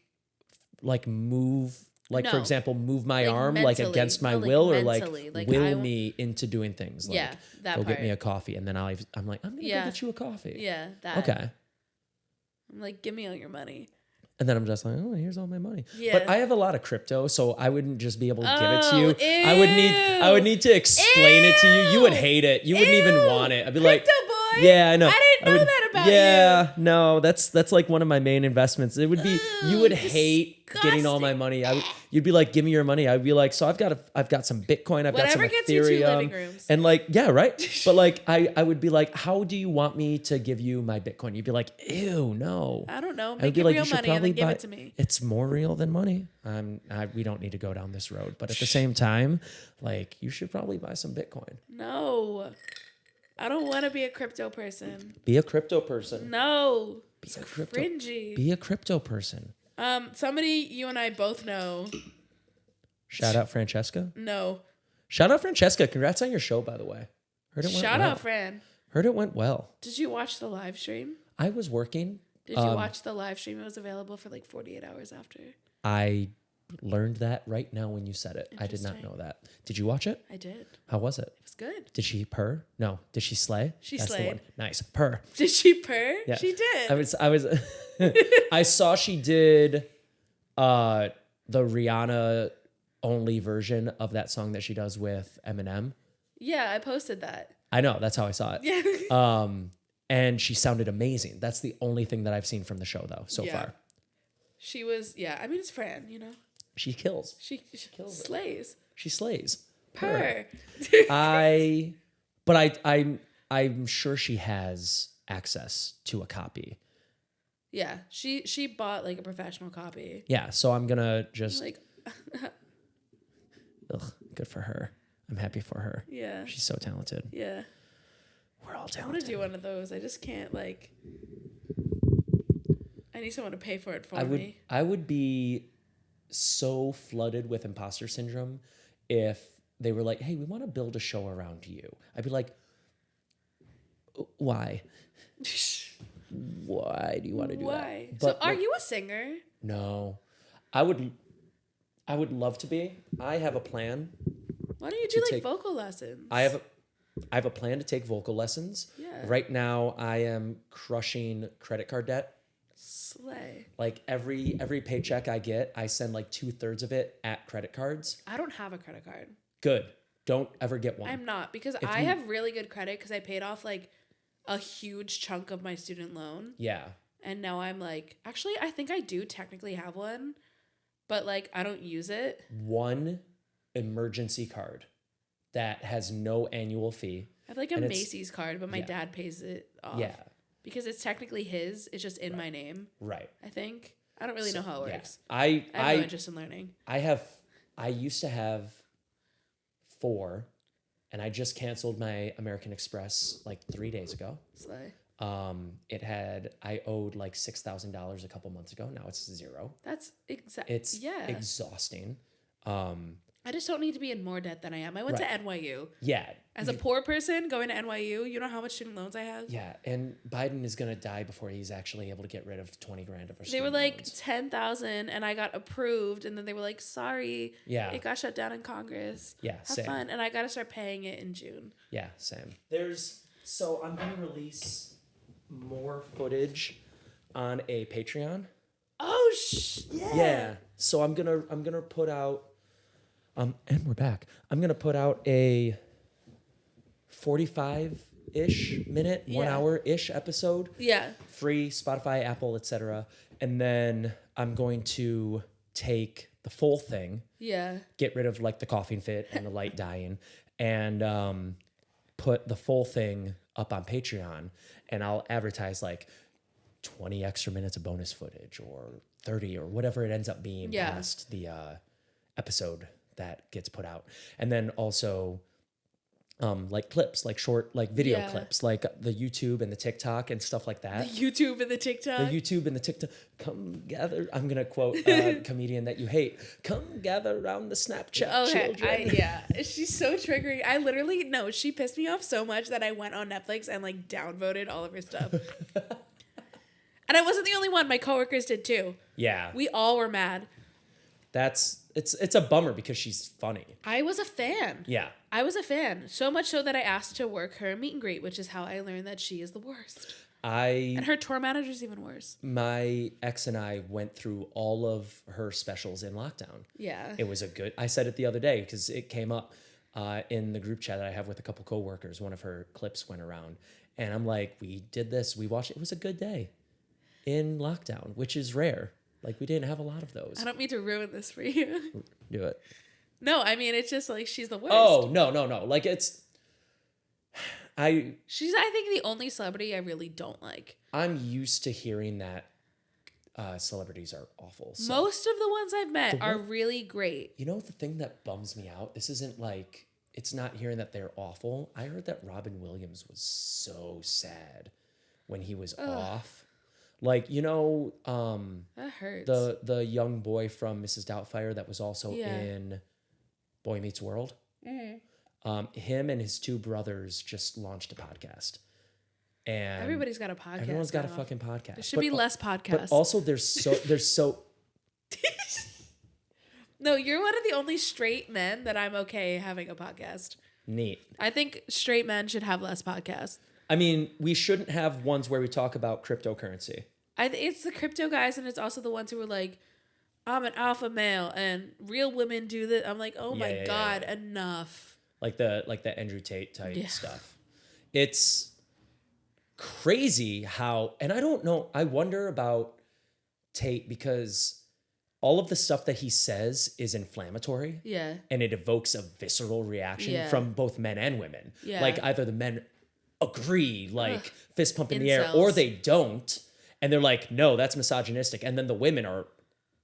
move, for example, move my arm mentally, against my will, or will me into doing things. Like, that go part. get me a coffee, and then I'm like, I'm gonna go get you a coffee. Yeah, that. Okay. I'm like, give me all your money. And then I'm just like, oh, here's all my money. Yeah. But I have a lot of crypto, so I wouldn't just be able to give it to you. Ew. I would need to explain it to you. You would hate it. You wouldn't even want it. I'd be like, crypto boy. Yeah, I know. I didn't know that about you. Yeah, no, that's like one of my main investments. It would be you would hate getting all my money. You'd be like, give me your money. I'd be like, so I've got some Bitcoin. I've got some Whatever gets you 2 living Ethereum, rooms. and like, yeah, right. But like, I would be like, how do you want me to give you my Bitcoin? You'd be like, ew, no. I don't know. I'd Make be it like, real you should money and then probably give buy. it to me. It's more real than money. We don't need to go down this road, but at the same time, like, you should probably buy some Bitcoin. No. I don't want to be a crypto person. Be a crypto person. No. It's cringy. Be a crypto person. Somebody you and I both know. Shout out Francesca. No. Shout out Francesca. Congrats on your show, by the way. Heard it went Shout well. out Fran. Heard it went well. Did you watch the live stream? I was working. Did you watch the live stream? It was available for like 48 hours after. I Learned that right now when you said it. I did not know that. Did you watch it? I did. How was it? It was good. Did she purr? No. Did she slay? She That's slayed. the one. Nice. Purr. Did she purr? Yeah. She did. I was I saw she did the Rihanna only version of that song that she does with Eminem. Yeah, I posted that. I know, that's how I saw it. Yeah. And she sounded amazing. That's the only thing that I've seen from the show though so far. She was, I mean, it's Fran, you know. She kills. She kills slays. She slays. Purr. I'm sure she has access to a copy. Yeah, she bought like a professional copy. Yeah, so I'm gonna just Like, good for her. I'm happy for her. yeah. She's so talented. Yeah. We're all I talented. want to do one of those. I just can't like. I need someone to pay for it for me. I would be so flooded with imposter syndrome if they were like, "Hey, we want to build a show around you." I'd be like, "Why? Why do you want to do Why? that?" So, are you a singer? No, I would love to be. I have a plan. Why don't you do like vocal lessons? I have a plan to take vocal lessons. Yeah. Right now, I am crushing credit card debt. Slay. Like every paycheck I get, I send like 2/3 of it at credit cards. I don't have a credit card. Good. Don't ever get one. I'm not because I have really good credit because I paid off like a huge chunk of my student loan. Yeah. And now I'm like, actually, I think I do technically have one, but like I don't use it. One emergency card that has no annual fee. I have like a Macy's card, but my dad pays it off. Yeah. Because it's technically his. It's just in my name. Right. I think. I don't really know how it works. I have no interest in learning. I used to have 4, and I just canceled my American Express like 3 days ago. Slay. I owed like $6,000 a couple months ago. Now it's 0. That's It's exhausting. I just don't need to be in more debt than I am. I went to NYU. Yeah. As a poor person going to NYU, you know how much student loans I have? Yeah, and Biden is going to die before he's actually able to get rid of $20,000 of our They were student like loans. 10,000 and I got approved and then they were like, sorry, Yeah. it got shut down in Congress. Yeah, have same. fun. And I got to start paying it in June. Yeah, same. So I'm going to release more footage on a Patreon. Oh, Yeah. So I'm going to put out and we're back. I'm going to put out a 45-ish minute, 1 hour-ish episode. Yeah. Free, Spotify, Apple, etc. And then I'm going to take the full thing. Yeah. Get rid of like the coughing fit and the light dying and put the full thing up on Patreon, and I'll advertise like 20 extra minutes of bonus footage or 30 or whatever it ends up being past the episode that gets put out. And then also like clips, like short, like video clips, like the YouTube and the TikTok and stuff like that. The YouTube and the TikTok. The YouTube and the TikTok. Come gather. I'm going to quote a comedian that you hate. Come gather around the Snapchat children. She's so triggering. I literally, no, she pissed me off so much that I went on Netflix and like downvoted all of her stuff. And I wasn't the only one. My coworkers did too. Yeah. We all were mad. It's a bummer because she's funny. I was a fan. Yeah. I was a fan. So much so that I asked to work her meet and greet, which is how I learned that she is the worst. And her tour manager's even worse. My ex and I went through all of her specials in lockdown. Yeah. It was I said it the other day because it came up in the group chat that I have with a couple coworkers. One of her clips went around and I'm like, we did this. We watched it. It was a good day in lockdown, which is rare. Like, we didn't have a lot of those. I don't mean to ruin this for you. Do it. No, I mean, it's just like she's the worst. Oh, no. Like, she's, I think, the only celebrity I really don't like. I'm used to hearing that celebrities are awful. So. Most of the ones I've met are really great. You know, the thing that bums me out, this isn't like, it's not hearing that they're awful. I heard that Robin Williams was so sad when he was off. Like, you know, that hurts. The young boy from Mrs. Doubtfire that was also in Boy Meets World. Mm-hmm. Him and his 2 brothers just launched a podcast. And everybody's got a podcast. Everyone's got a fucking podcast. There should be less podcasts. But also there's so No, you're one of the only straight men that I'm okay having a podcast. Neat. I think straight men should have less podcasts. I mean, we shouldn't have ones where we talk about cryptocurrency. It's the crypto guys, and it's also the ones who are like, I'm an alpha male, and real women do this. I'm like, oh my God, enough. Like the Andrew Tate type stuff. It's crazy how, and I don't know, I wonder about Tate because all of the stuff that he says is inflammatory. Yeah. And it evokes a visceral reaction from both men and women. Yeah. Like either the men agree, like fist pump in the air, or they don't. And they're like, no, that's misogynistic. And then the women are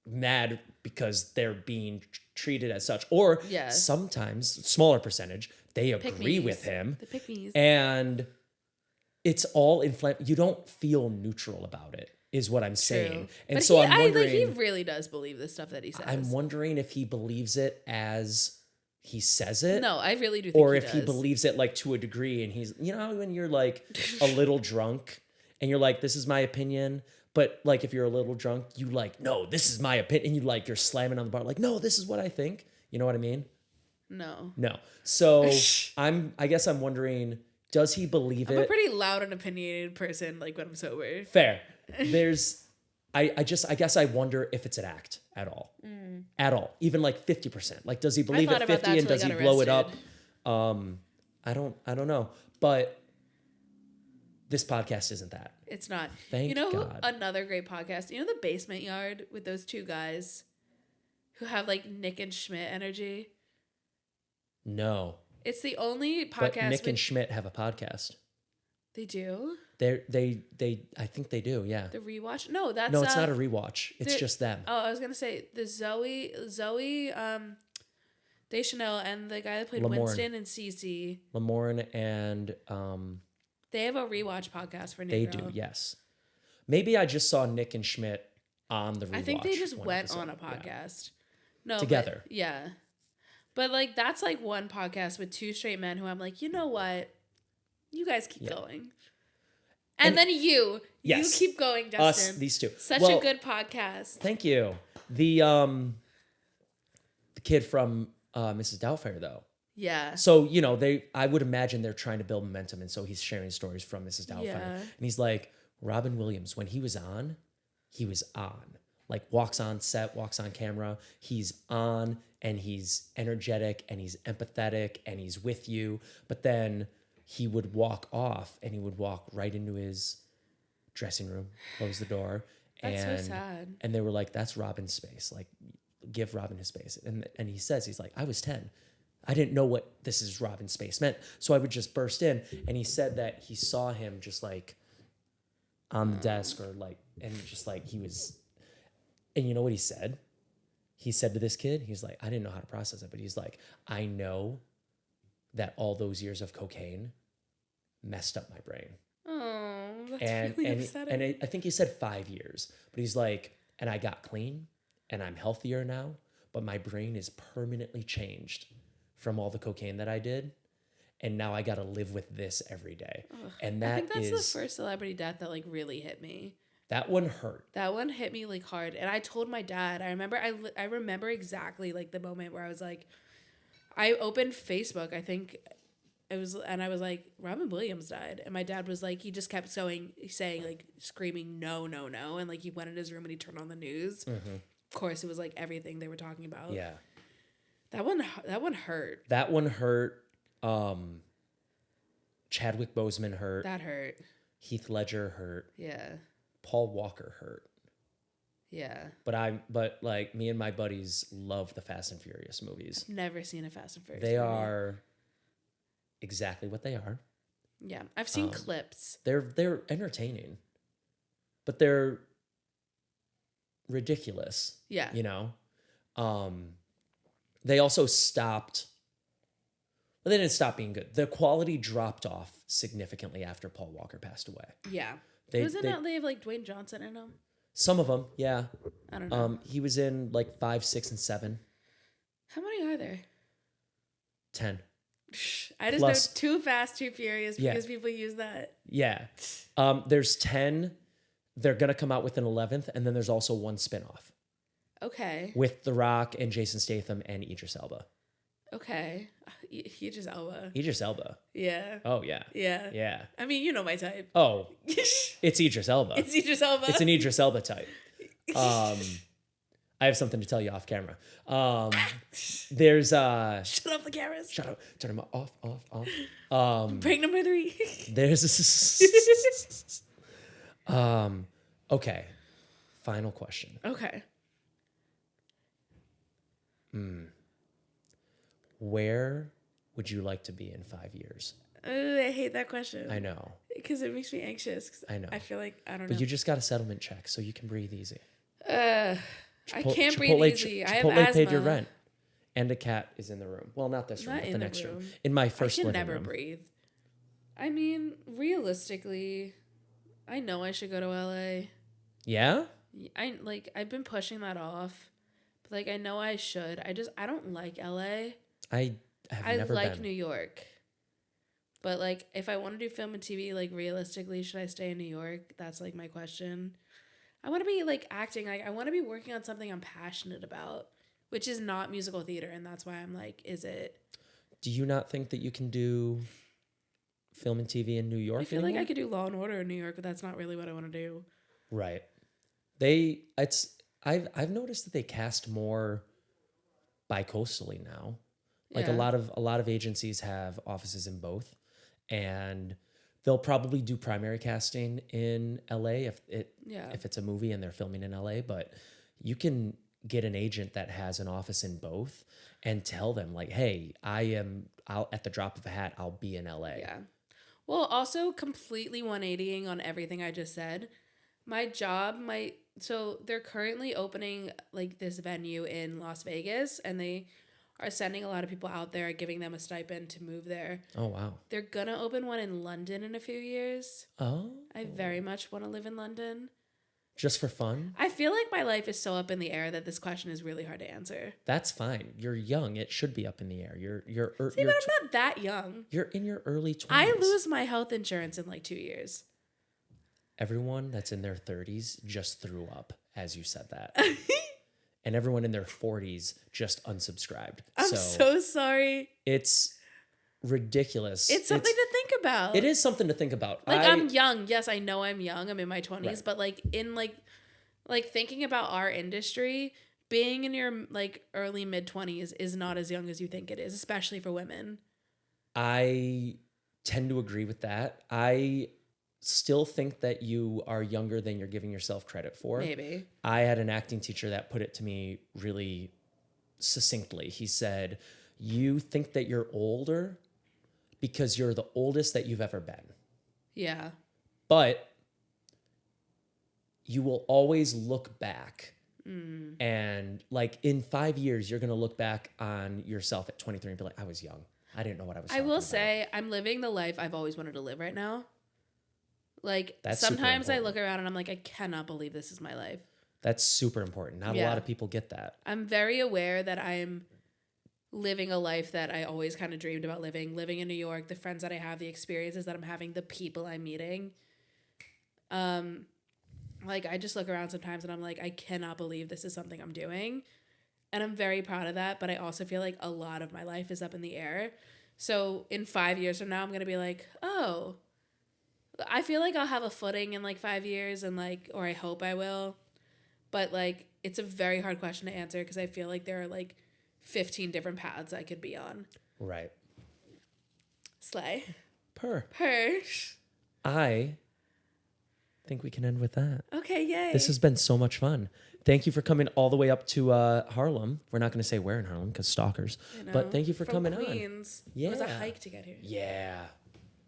mad because they're being treated as such. Or sometimes, smaller percentage, they agree with him. The pick-me's. And it's all you don't feel neutral about it, is what I'm saying. And but so I'm wondering. he really does believe the stuff that he says. I'm wondering if he believes it as he says it. No, I really do think or he if does. he believes it like to a degree, and he's, you know, when you're like a little drunk and you're like, this is my opinion. But like, if you're a little drunk, you like, no, this is my opinion. And you like, you're slamming on the bar, like, no, this is what I think. You know what I mean? No. So I guess I'm wondering, does he believe it? I'm a pretty loud and opinionated person, like when I'm sober. Fair. I guess I wonder if it's an act at all. At all. Even like 50%. Like, does he believe it 50 and does he blow it up? I don't know. But this podcast isn't that. It's not. Thank God. Another great podcast? You know The Basement Yard with those two guys who have like Nick and Schmidt energy? No. It's the only podcast. But Nick and Schmidt have a podcast. They do? They I think they do, yeah. The rewatch? No, that's no, it's not a rewatch. It's just them. Oh, I was gonna say the Zoe Deschanel and the guy that played Winston and Cece. Lamorne and they have a rewatch podcast for New They Girl. do, yes. Maybe I just saw Nick and Schmidt on the rewatch. I think they just went on a podcast. Yeah. No, together. But, yeah. But like that's like one podcast with two straight men who I'm like, you know what? You guys keep going. And then you keep going, Justin. Us, these two. Such a good podcast. Thank you. The kid from Mrs. Doubtfire, though. Yeah. So, you know, I would imagine they're trying to build momentum, and so he's sharing stories from Mrs. Doubtfire. Yeah. And he's like, Robin Williams, when he was on, he was on. Like, walks on set, walks on camera. He's on, and he's energetic, and he's empathetic, and he's with you. But then he would walk off, and he would walk right into his dressing room, close the door. That's so sad. And they were like, that's Robin's space. Like, give Robin his space. And he says, he's like, I was 10. I didn't know what this is Robin's space meant. So I would just burst in. And he said that he saw him just like on the desk or like, and just like he was, and you know what he said? He said to this kid, he's like, I didn't know how to process it, but he's like, I know that all those years of cocaine messed up my brain. Oh, that's really upsetting. And I think he said 5 years, but he's like, and I got clean and I'm healthier now, but my brain is permanently changed from all the cocaine that I did. And now I got to live with this every day. Ugh, and I think that's the first celebrity death that like really hit me. That one hurt. That one hit me like hard. And I told my dad, I remember exactly like the moment where I was like, I opened Facebook, I think it was, and I was like, Robin Williams died. And my dad was like, he just kept saying like screaming, no, no, no. And like he went in his room and he turned on the news. Mm-hmm. Of course, it was like everything they were talking about. Yeah. That one hurt. That one hurt. Chadwick Boseman hurt. That hurt. Heath Ledger hurt. Yeah. Paul Walker hurt. Yeah. But like me and my buddies love the Fast and Furious movies. I've never seen a Fast and Furious movie. They movie. are exactly what they are. Yeah. I've seen clips. They're entertaining. But they're ridiculous. Yeah. You know? They also stopped. Well, they didn't stop being good. The quality dropped off significantly after Paul Walker passed away. Yeah. They have like Dwayne Johnson in them? Some of them, yeah. I don't know. He was in like 5, 6, and 7. How many are there? 10. I just know Too Fast, Too Furious because people use that. Yeah. There's 10. They're going to come out with an 11th, and then there's also one spinoff. Okay. with The Rock and Jason Statham and Idris Elba. Okay. Idris Elba. Idris Elba. Yeah. Oh, yeah. Yeah. Yeah. I mean, you know my type. Oh, it's Idris Elba. It's Idris Elba. It's an Idris Elba type. I have something to tell you off camera. There's Shut off the cameras. shut up, turn them off. Break number 3. There's okay. Final question. Okay. Where would you like to be in 5 years? I hate that question. I know. Because it makes me anxious. 'Cause I know. I feel like, I don't know. But you just got a settlement check, so you can breathe easy. I can't breathe easy. I have Chipotle asthma. paid your rent. And a cat is in the room. Well, not this room, Not but in the the next room. room. In my I first can living never room. breathe. I mean, realistically, I know I should go to LA. Yeah? I've been pushing that off. But like I know I should. I don't like LA. I have never like been. New York. But like if I want to do film and TV, like realistically, should I stay in New York? That's like my question. I want to be like acting. Like I want to be working on something I'm passionate about, which is not musical theater, and that's why I'm like, is it? Do you not think that you can do film and TV in New York I feel anymore? like I could do Law and Order in New York, but that's not really what I want to do. Right. I've noticed that they cast more bi-coastally now. Like Yeah. a lot of agencies have offices in both, and they'll probably do primary casting in LA if it's a movie and they're filming in LA, but you can get an agent that has an office in both and tell them like, "Hey, I'll at the drop of a hat, I'll be in LA." Yeah. Well, also completely 180ing on everything I just said. My job so they're currently opening like this venue in Las Vegas, and they are sending a lot of people out there, giving them a stipend to move there. Oh, wow. They're gonna open one in London in a few years. Oh. I very much want to live in London. Just for fun? I feel like my life is so up in the air that this question is really hard to answer. That's fine. You're young. It should be up in the air. See, but I'm not that young. You're in your early 20s. I lose my health insurance in like 2 years. Everyone that's in their 30s just threw up as you said that. And everyone in their 40s just unsubscribed. I'm so sorry. It's ridiculous. It's something to think about. It is something to think about. Like I'm young. Yes, I know I'm young. I'm in my 20s, Right. but like in like thinking about our industry, being in your like early mid 20s is not as young as you think it is, especially for women. I tend to agree with that. I still think that you are younger than you're giving yourself credit for. Maybe. I had an acting teacher that put it to me really succinctly. He said, "You think that you're older because you're the oldest that you've ever been. Yeah. But you will always look back. And like in 5 years, you're going to look back on yourself at 23 and be like, I was young. I didn't know what I was I talking will about." say I'm living the life I've always wanted to live right now. Like That's super sometimes I important. look around and I'm like, I cannot believe this is my life. That's super important. Not a Yeah. lot of people get that. I'm very aware that I'm living a life that I always kind of dreamed about living in New York, the friends that I have, the experiences that I'm having, the people I'm meeting. Like I just look around sometimes and I'm like, I cannot believe this is something I'm doing. And I'm very proud of that, but I also feel like a lot of my life is up in the air. So in 5 years from now, I'm going to be like, oh, I feel like I'll have a footing in like 5 years and like, or I hope I will. But like, it's a very hard question to answer because I feel like there are like 15 different paths I could be on. Right. Slay. Per. Persh. I think we can end with that. Okay, yay. This has been so much fun. Thank you for coming all the way up to Harlem. We're not going to say where in Harlem because stalkers. I know. But thank you for From coming Queens. on. It was a Yeah. hike to get here. Yeah.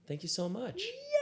Thank you so much. Yay.